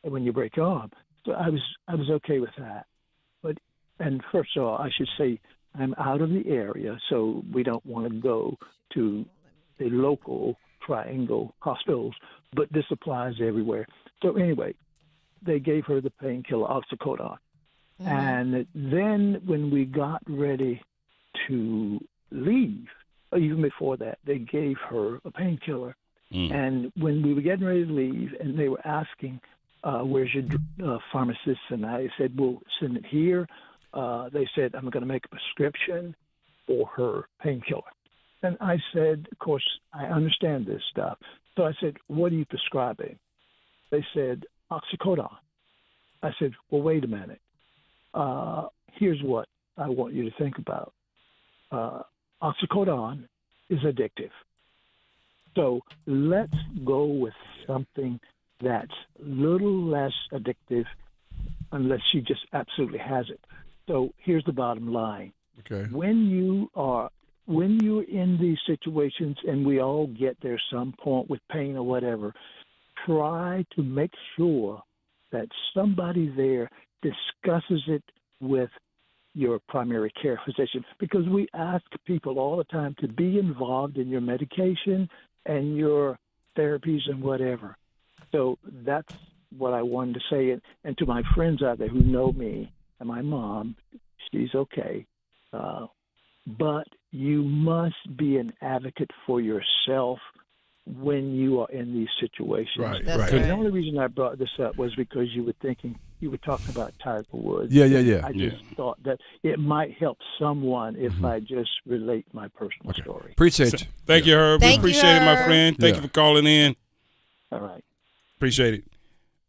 when you break your arm. So I was okay with that. And first of all, I should say I'm out of the area, so we don't want to go to the local triangle hospitals, but this applies everywhere. So anyway, they gave her the painkiller oxycodone. And then when we got ready to leave, or even before that, they gave her a painkiller. And when we were getting ready to leave, and they were asking, where's your pharmacist? And I said, well, send it here. They said, I'm going to make a prescription for her painkiller. And I said, of course, I understand this stuff. So I said, what are you prescribing? They said, oxycodone. I said, well, wait a minute. Here's what I want you to think about. Oxycodone is addictive. So let's go with something that's a little less addictive unless she just absolutely has it. So here's the bottom line. Okay. When you're in these situations, and we all get there some point with pain or whatever, try to make sure that somebody there discusses it with your primary care physician, because we ask people all the time to be involved in your medication and your therapies and whatever. So that's what I wanted to say. And to my friends out there who know me and my mom, she's okay. But you must be an advocate for yourself when you are in these situations. Right. The only reason I brought this up was because you were talking about Tiger Woods. Yeah. I just thought that it might help someone if I just relate my personal story. Appreciate you. Thank you, Herb. Thank we you, appreciate it, my Herb. friend. Thank you for calling in. All right. Appreciate it.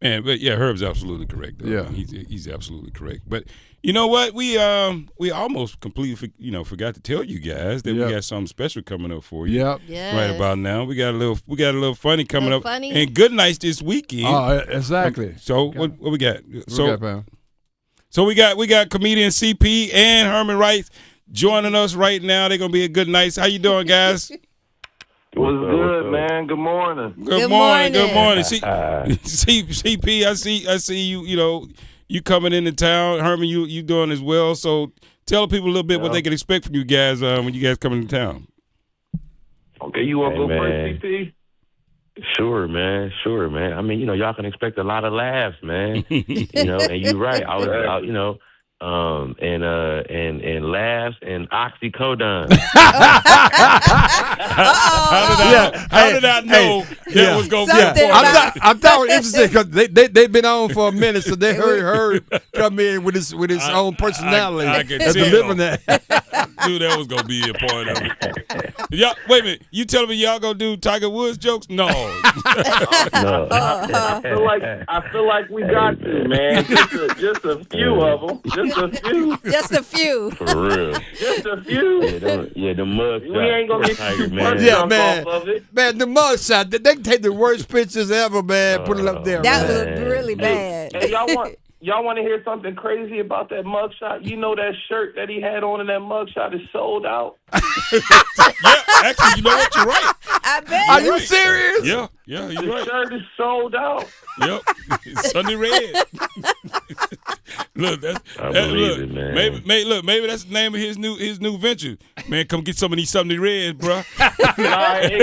Man, but yeah, Herb's absolutely correct. Though. Yeah. He's absolutely correct. But you know what? We almost completely forgot to tell you guys that we got something special coming up for you. Yep. Yes. Right about now. We got a little funny coming up. Funny. And good nights this weekend. Oh, exactly. So what we got? Pam? So we got comedian CP and Herman Wright joining us right now. They're gonna be a good night. How you doing, guys? What's good, man? Good morning. Good morning. Good morning. CP, I see you. You coming into town. Herman, you doing as well. So tell people a little bit what they can expect from you guys when you guys come into town. Okay, you want to go first, CP? Sure, man. I mean, y'all can expect a lot of laughs, man. And you're right. I was out, and laughs and oxycodone. How did I know that was going to be important? I thought it was interesting because they've been on for a minute, so they heard Herb come in with his own personality. I can and tell. delivering that. Knew that was going to be a part of it. Y'all, wait a minute. You telling me y'all going to do Tiger Woods jokes? No. No. I feel like we got to, man. Just a few of them. Just a few. For real. Just a few. The mug shot. We ain't going to get too much man. off of it. Man, the mug shot. They can take the worst pictures ever, man. Put it up there. That man. was really bad. Hey, y'all want to hear something crazy about that mugshot? You know that shirt that he had on in that mugshot is sold out? Yeah, actually, you know what? You're right. I bet. Are you serious? Yeah, you're right. The shirt is sold out. Yep, Sunday Red. Look, it, man. Maybe that's the name of his new venture. Man, come get some of these Sunday Reds, bro. Exactly.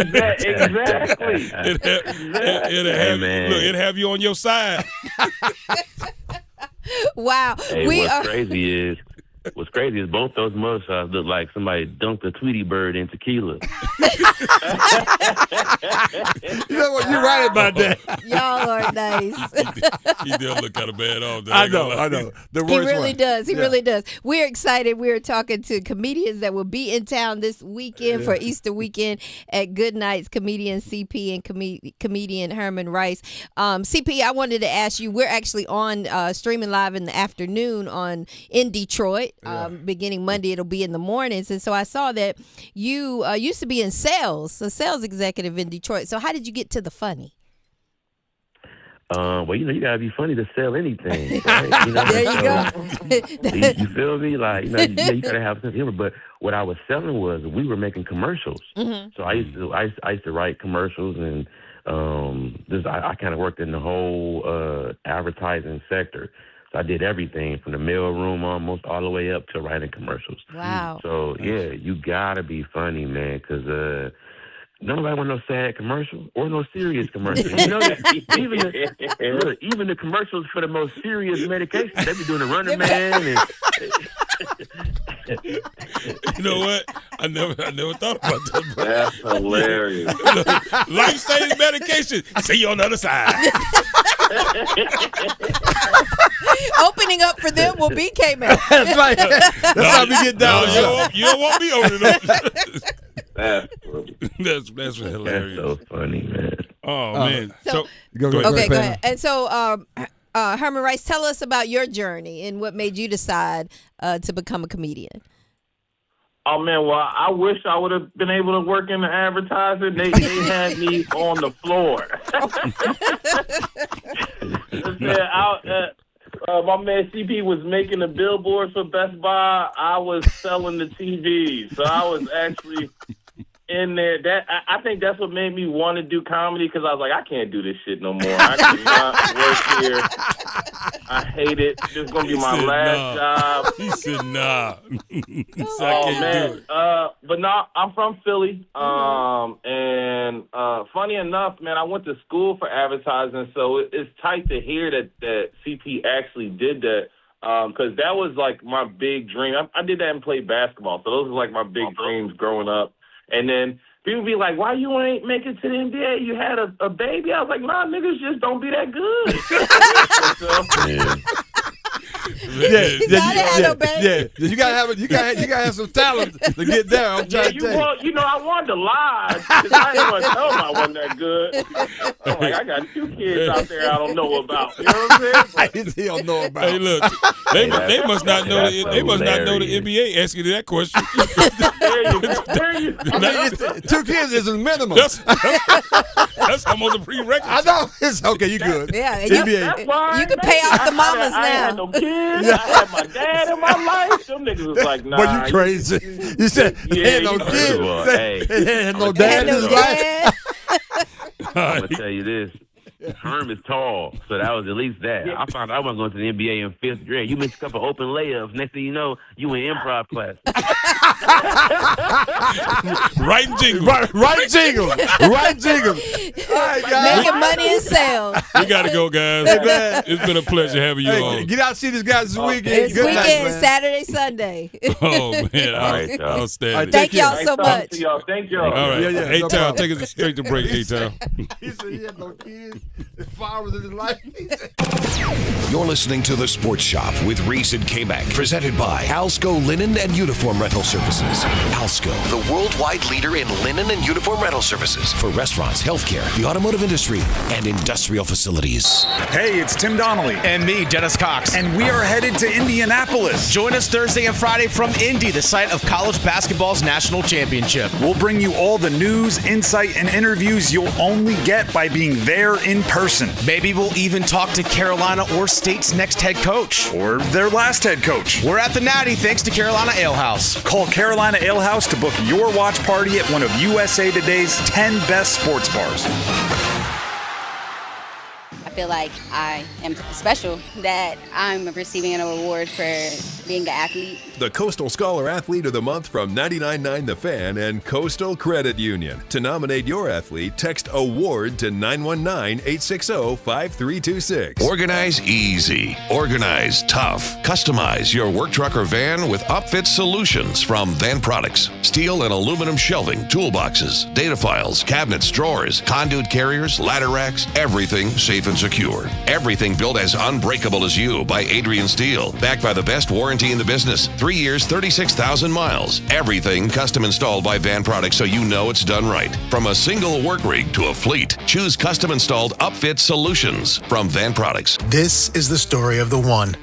It'll have you on your side. Wow. Hey, what's crazy is both those mugshots look like somebody dunked a Tweety bird in tequila. You know what? You're right about that. Y'all are nice. He does look kind of bad off there. I know. The He worst really one. does. He Yeah. really does. We're excited. We're talking to comedians that will be in town this weekend for Easter weekend at Good Nights. Comedian CP and comedian Herman Rice. CP, I wanted to ask you. We're actually on streaming live in the afternoon in Detroit. Beginning Monday, it'll be in the mornings. And so I saw that you used to be in sales, a sales executive in Detroit. So how did you get to the funny? Well, you gotta be funny to sell anything, right? There you go. You feel me? Like, you gotta have some humor. But what I was selling was we were making commercials. Mm-hmm. So I used to write commercials, and I kind of worked in the whole advertising sector. So I did everything from the mail room almost all the way up to writing commercials. Wow. So yeah, you gotta be funny, man, because nobody want no sad commercial or no serious commercial. You know that even the commercials for the most serious medication, they be doing the Running Man and. You know what? I never thought about that. Bro. That's hilarious. Life-saving medication. See you on the other side. Opening up for them will be K-Man. That's right. That's how we get down. You don't want me opening up. That's funny. That's hilarious. That's so funny, man. Oh, man. Go ahead. And so, Herman Rice, tell us about your journey and what made you decide to become a comedian. Oh, man, well, I wish I would have been able to work in the advertising. They had me on the floor. My man CP was making the billboards for Best Buy. I was selling the TVs. So I was actually in there. I think that's what made me want to do comedy, because I was like, I can't do this shit no more. I cannot work here. I hate it. This is going to be my last job. He said, nah. So I can't do it. But no, I'm from Philly. And funny enough, man, I went to school for advertising, so it's tight to hear that CP actually did that. Because that was like my big dream. I did that and played basketball, so those were like my big dreams growing up. And then people be like, why you ain't make it to the NBA? You had a baby? I was like, nah, niggas just don't be that good. You gotta have some talent to get there. I'm trying to tell you. I wanted to lie because I didn't want to tell them I wasn't that good. I'm like, I got 2 kids out there I don't know about. You know what I'm saying? He don't know about. Hey, look, they must not know. They must not know the NBA asking you that question. There you go. I mean, 2 kids is a minimum. That's almost a prerequisite. I know. It's okay. You good? Yeah, NBA. you can pay off the mamas I had now. no kids. I had my dad in my life. Them niggas was like, nah. Boy, you crazy. You said he had no kids. He had no dad in his life. I'm going to tell you this. Herm is tall, so that was at least that. I found out I wasn't going to the NBA in 5th grade. You missed a couple open layups. Next thing you know, you in improv class. Writing jingles. Right jingles. Right jingles. All right, guys. Making money in sales. We got to go, guys. It's been a pleasure having you on. Get out and see these guys this weekend. This Good weekend, night, man. Saturday, Sunday. Oh, man. All right, y'all. Outstanding. Thank y'all so much. Thank y'all. All right. Yeah, no A-Town, problem. take us straight to break, A-Town. He said he had no kids. Flowers in his life. You're listening to The Sports Shop with Reese and K-Mac, presented by Alsco Linen and Uniform Rental Services. Alsco, the worldwide leader in linen and uniform rental services for restaurants, healthcare, the automotive industry, and industrial facilities. Hey, it's Tim Donnelly. And me, Dennis Cox. And we are headed to Indianapolis. Join us Thursday and Friday from Indy, the site of college basketball's national championship. We'll bring you all the news, insight, and interviews you'll only get by being there in person. Maybe we'll even talk to Carolina or State's next head coach. Or their last head coach. We're at the Natty thanks to Carolina Ale House. Call Carolina Ale House to book your watch party at one of USA Today's 10 best sports bars. I feel like I am special, that I'm receiving an award for being an athlete. The Coastal Scholar Athlete of the Month from 99.9 The Fan and Coastal Credit Union. To nominate your athlete, text AWARD to 919-860-5326. Organize easy. Organize tough. Customize your work truck or van with upfit solutions from Van Products. Steel and aluminum shelving, toolboxes, data files, cabinets, drawers, conduit carriers, ladder racks, everything safe and secure. Everything built as unbreakable as you by Adrian Steel. Backed by the best warranty in the business. 3 years, 36,000 miles. Everything custom installed by Van Products so you know it's done right. From a single work rig to a fleet, choose custom installed upfit solutions from Van Products. This is the story of the one.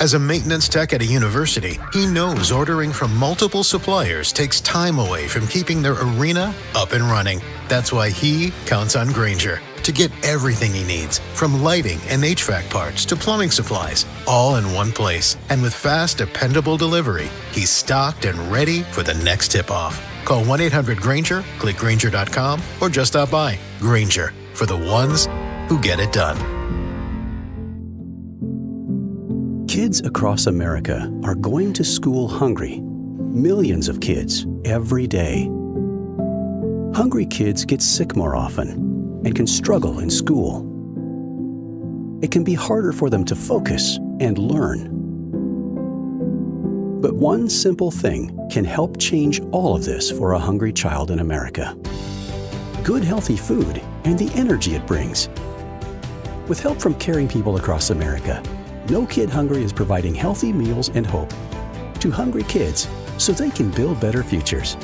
As a maintenance tech at a university, he knows ordering from multiple suppliers takes time away from keeping their arena up and running. That's why he counts on Grainger to get everything he needs, from lighting and HVAC parts to plumbing supplies, all in one place. And with fast, dependable delivery, he's stocked and ready for the next tip-off. Call 1-800-GRAINGER, click Grainger.com, or just stop by. Grainger, for the ones who get it done. Kids across America are going to school hungry. Millions of kids every day. Hungry kids get sick more often and can struggle in school. It can be harder for them to focus and learn. But one simple thing can help change all of this for a hungry child in America. Good, healthy food and the energy it brings. With help from caring people across America, No Kid Hungry is providing healthy meals and hope to hungry kids so they can build better futures.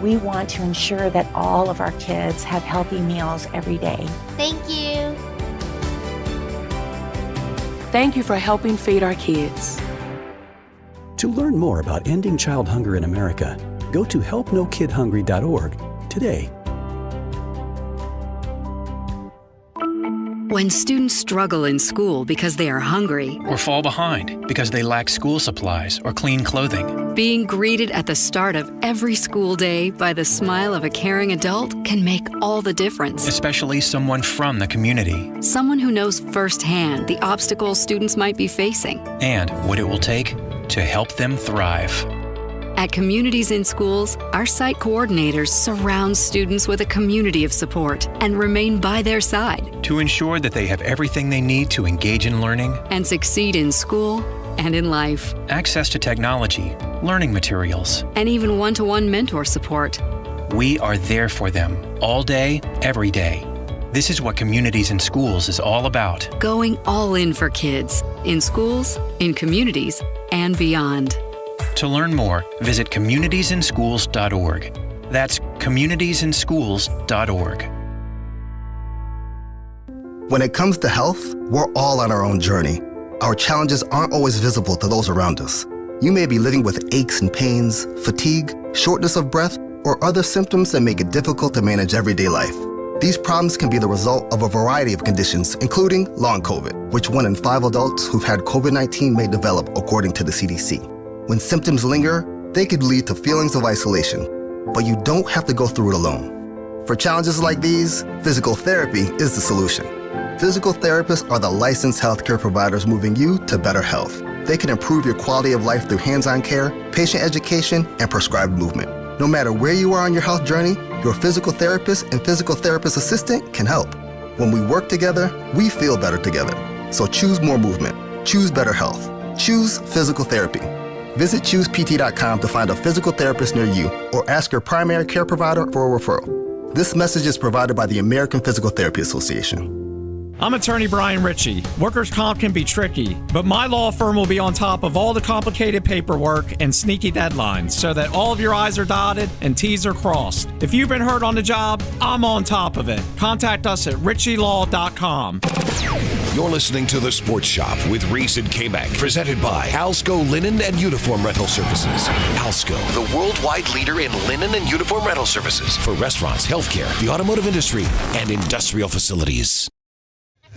We want to ensure that all of our kids have healthy meals every day. Thank you. Thank you for helping feed our kids. To learn more about ending child hunger in America, go to helpnokidhungry.org today. When students struggle in school because they are hungry, or fall behind because they lack school supplies or clean clothing, being greeted at the start of every school day by the smile of a caring adult can make all the difference. Especially someone from the community. Someone who knows firsthand the obstacles students might be facing. And what it will take to help them thrive. At Communities in Schools, our site coordinators surround students with a community of support and remain by their side to ensure that they have everything they need to engage in learning and succeed in school and in life. Access to technology, learning materials, and even one-to-one mentor support. We are there for them all day, every day. This is what Communities in Schools is all about. Going all in for kids, in schools, in communities, and beyond. To learn more, visit communitiesinschools.org. That's communitiesinschools.org. When it comes to health, we're all on our own journey. Our challenges aren't always visible to those around us. You may be living with aches and pains, fatigue, shortness of breath, or other symptoms that make it difficult to manage everyday life. These problems can be the result of a variety of conditions, including long COVID, which 1 in 5 adults who've had COVID-19 may develop, according to the CDC. When symptoms linger, they could lead to feelings of isolation, but you don't have to go through it alone. For challenges like these, physical therapy is the solution. Physical therapists are the licensed healthcare providers moving you to better health. They can improve your quality of life through hands-on care, patient education, and prescribed movement. No matter where you are on your health journey, your physical therapist and physical therapist assistant can help. When we work together, we feel better together. So choose more movement. Choose better health. Choose physical therapy. Visit ChoosePT.com to find a physical therapist near you or ask your primary care provider for a referral. This message is provided by the American Physical Therapy Association. I'm attorney Brian Ritchie. Workers' comp can be tricky, but my law firm will be on top of all the complicated paperwork and sneaky deadlines so that all of your I's are dotted and T's are crossed. If you've been hurt on the job, I'm on top of it. Contact us at ritchielaw.com. You're listening to The Sports Shop with Reese and K-Mac, presented by Alsco Linen and Uniform Rental Services. Alsco, the worldwide leader in linen and uniform rental services for restaurants, healthcare, the automotive industry, and industrial facilities. You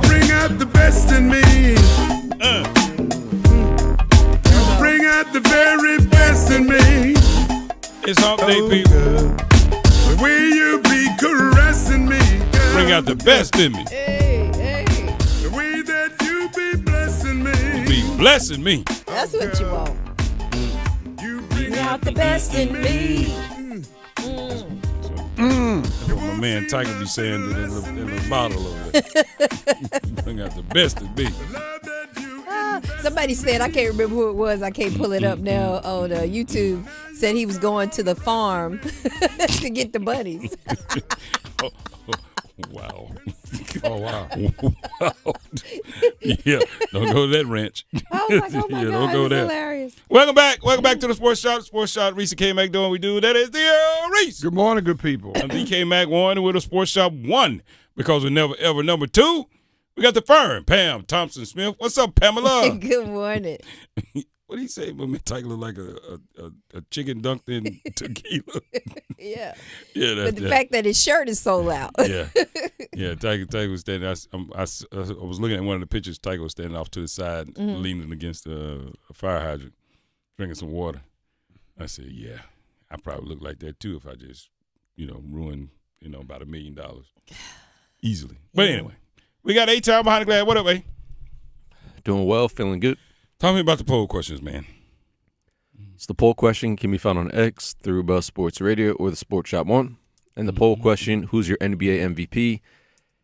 bring out the best in me. You bring out the very best in me. It's all day, baby. The way you be best in me. Hey, hey. The way that you be blessing me. Be blessing me. That's what you want. You bring out the best in me. That's what my man Tiger be saying in the bottle over there. Bring out the best in me. Somebody said, I can't remember who it was. I can't pull it up now on YouTube. Said he was going to the farm to get the bunnies. Wow. Oh, wow. Wow. Yeah, don't go to that ranch. Oh, my God, Don't go there. Hilarious. Welcome back to the Sports Shop. Sports Shop, Reese and K-Mac doing what we do. That is the Reese. Good morning, good people. I'm the K-Mac 1, and we're the Sports Shop 1 because we're never, ever number 2. We got the firm, Pam Thompson-Smith. What's up, Pamela? Good morning. What do you say? My man Tiger look like a chicken dunked in tequila. Yeah. Yeah, But the fact that his shirt is sold out. Yeah. Yeah, Tiger was standing. I was looking at one of the pictures. Tiger was standing off to the side, leaning against a fire hydrant, drinking some water. I said, yeah, I probably look like that too if I just, ruined, about $1 million easily. But anyway, we got A-Town behind the glass. What up, A? Doing well, feeling good. Tell me about the poll questions, man. So the poll question can be found on X through Buzz Sports Radio or the Sports Shop 1. And the poll question, who's your NBA MVP?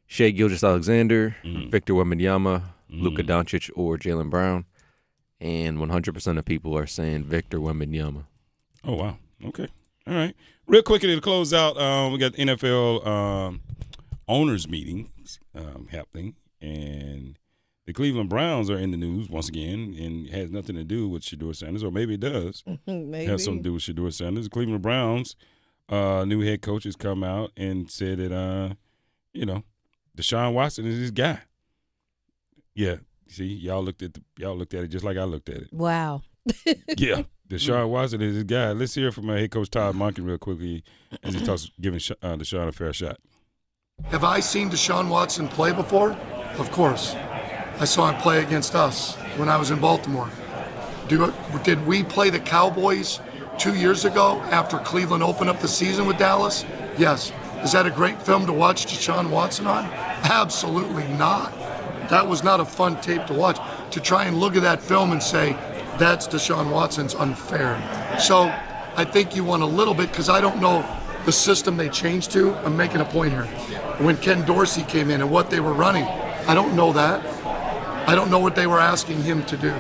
Shai Gilgeous-Alexander, Victor Wembanyama, Luka Doncic, or Jaylen Brown. And 100% of people are saying Victor Wembanyama. Oh, wow. Okay. All right. Real quickly to close out, we got the NFL owners meetings happening. And the Cleveland Browns are in the news once again, and it has nothing to do with Shedeur Sanders, or maybe it does. Maybe. It has something to do with Shedeur Sanders. The Cleveland Browns new head coach has come out and said that, Deshaun Watson is his guy. Yeah. See, y'all looked at it just like I looked at it. Wow. Yeah. Deshaun Watson is his guy. Let's hear from head coach Todd Monken real quickly as he talks giving Deshaun a fair shot. Have I seen Deshaun Watson play before? Of course. I saw him play against us when I was in Baltimore. Did we play the Cowboys 2 years ago after Cleveland opened up the season with Dallas? Yes. Is that a great film to watch Deshaun Watson on? Absolutely not. That was not a fun tape to watch. To try and look at that film and say, that's Deshaun Watson's unfair. So I think you won a little bit because I don't know the system they changed to. I'm making a point here. When Ken Dorsey came in and what they were running, I don't know that. I don't know what they were asking him to do.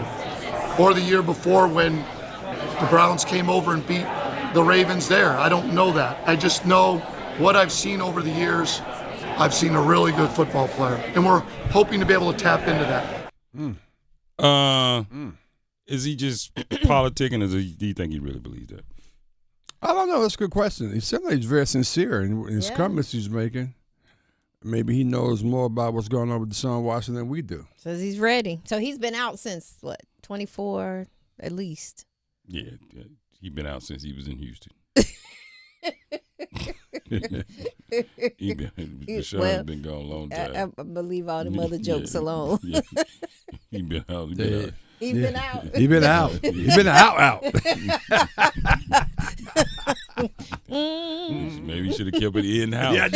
Or the year before when the Browns came over and beat the Ravens there. I don't know that. I just know what I've seen over the years. I've seen a really good football player. And we're hoping to be able to tap into that. Is he just politicking, or do you think he really believes that? I don't know. That's a good question. He seems like he's very sincere in his comments he's making. Maybe he knows more about what's going on with Deshaun Watson than we do. Says he's ready. So he's been out since, 24 at least? Yeah, he's been out since he was in Houston. Deshaun's been gone a long time. I believe all the other jokes alone. Yeah. He been out. He's been out. He been out. He been out. Maybe he should have kept it in the house. Yeah,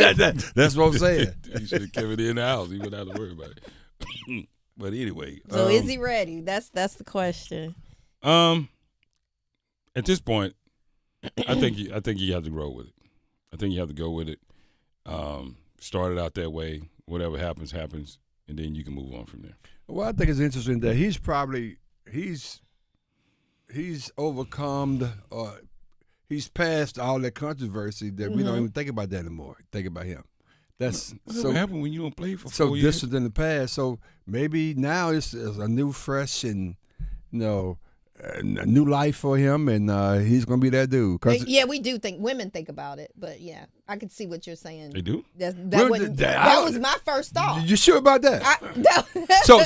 that's what I'm saying. He should have kept it in the house. He wouldn't have to worry about it. But anyway. So is he ready? That's the question. At this point, I think you have to grow with it. I think you have to go with it. Start it out that way. Whatever happens, happens, and then you can move on from there. Well, I think it's interesting that he's overcome he's passed all that controversy that we don't even think about that anymore. Think about him. That's what happened when you don't play for 4 so years? distant in the past. So maybe now it's a new, fresh, and a new life for him, and he's gonna be that dude. Yeah, we do think women think about it, but yeah, I can see what you're saying. They do. That was my first thought. You sure about that? So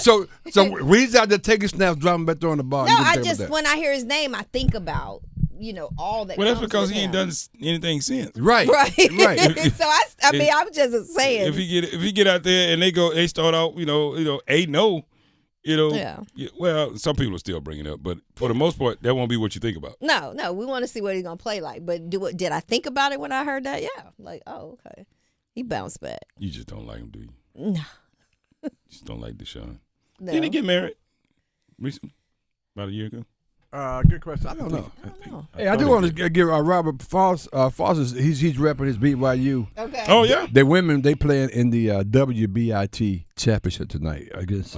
Reed's out there taking snaps, dropping back there on the bar. No, I just when I hear his name, I think about all that. Well, that's because he ain't done anything since. Right. So I mean, I'm just saying. If he get out there and they start out, 8-0. Well, some people are still bringing it up, but for the most part, that won't be what you think about. No, we want to see what he's gonna play like. But did I think about it when I heard that? Yeah, oh, okay. He bounced back. You just don't like him, do you? No. You just don't like Deshaun. No. Didn't he get married recently? About a year ago? Good question. I don't know. Hey, I do want to give Robert Foss. He's repping his BYU. Okay. Oh yeah. The women they playing in the WBIT championship tonight against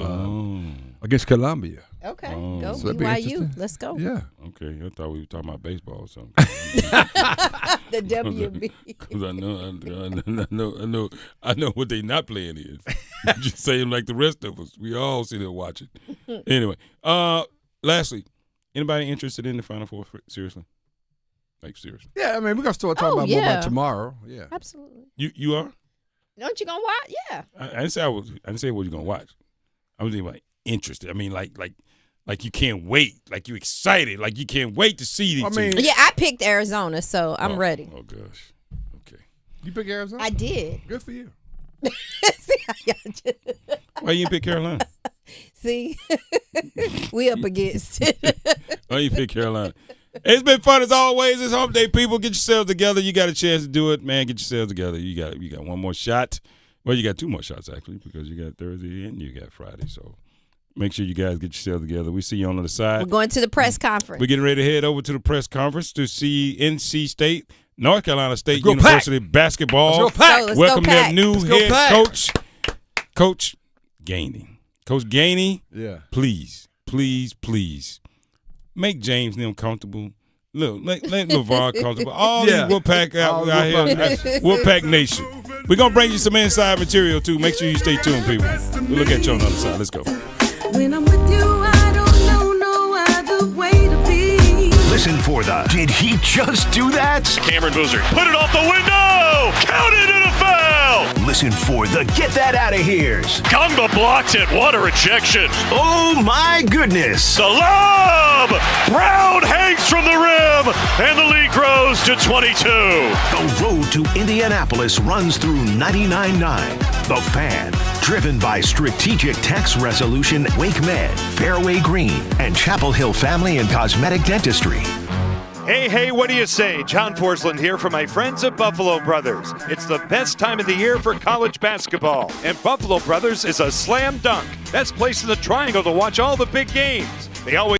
Columbia. Okay. Oh. Go So that'd be BYU. interesting. Let's go. Yeah. Okay, I thought we were talking about baseball or something. The WB. Because I know what they not playing is. Just saying like the rest of us. We all sit there watching. Anyway, lastly, anybody interested in the Final Four? Seriously, like seriously? Yeah, I mean we're gonna start talking about more about tomorrow. Yeah. Absolutely. You are? Don't you gonna watch? Yeah. I didn't say I didn't say what you're gonna watch. I was thinking like interested. I mean like you can't wait. Like you excited. Like you can't wait to see these teams. Yeah, I picked Arizona, so I'm ready. Oh gosh. Okay. You pick Arizona? I did. Good for you. Why you didn't pick Carolina? See, we up against it. Why you pick Carolina? It's been fun as always. It's hump day, people. Get yourselves together. You got a chance to do it, man. Get yourselves together. You got one more shot. Well, you got two more shots actually because you got Thursday and you got Friday. So make sure you guys get yourselves together. We see you on the other side. We're going to the press conference. We're getting ready to head over to the press conference to see NC State, North Carolina State University basketball. Let's go Pack. Welcome their new Let's go head Pack. Coach Gainey. Coach Gainey, Yeah. please make James and them comfortable. Look, let LeVar comfortable. All these Wolfpack out here, Wolfpack Nation. We're going to bring you some inside material, too. Make sure you stay tuned, people. We'll look at you on the other side. Let's go. When I'm with you, I don't know no other way to be. Listen for the Did He Just Do That? Cameron Boozer put it off the window. Count it in a foul. Listen for the Get That Out of Here's. Kamba blocks it. What a rejection. Oh my goodness. The lob. Brown hangs from the rim, and the lead grows to 22. The road to Indianapolis runs through 99.9. The Fan. Driven by Strategic Tax Resolution, Wake Med, Fairway Green, and Chapel Hill Family and Cosmetic Dentistry. Hey, what do you say? John Forsland here from my friends at Buffalo Brothers. It's the best time of the year for college basketball, and Buffalo Brothers is a slam dunk. Best place in the triangle to watch all the big games. They always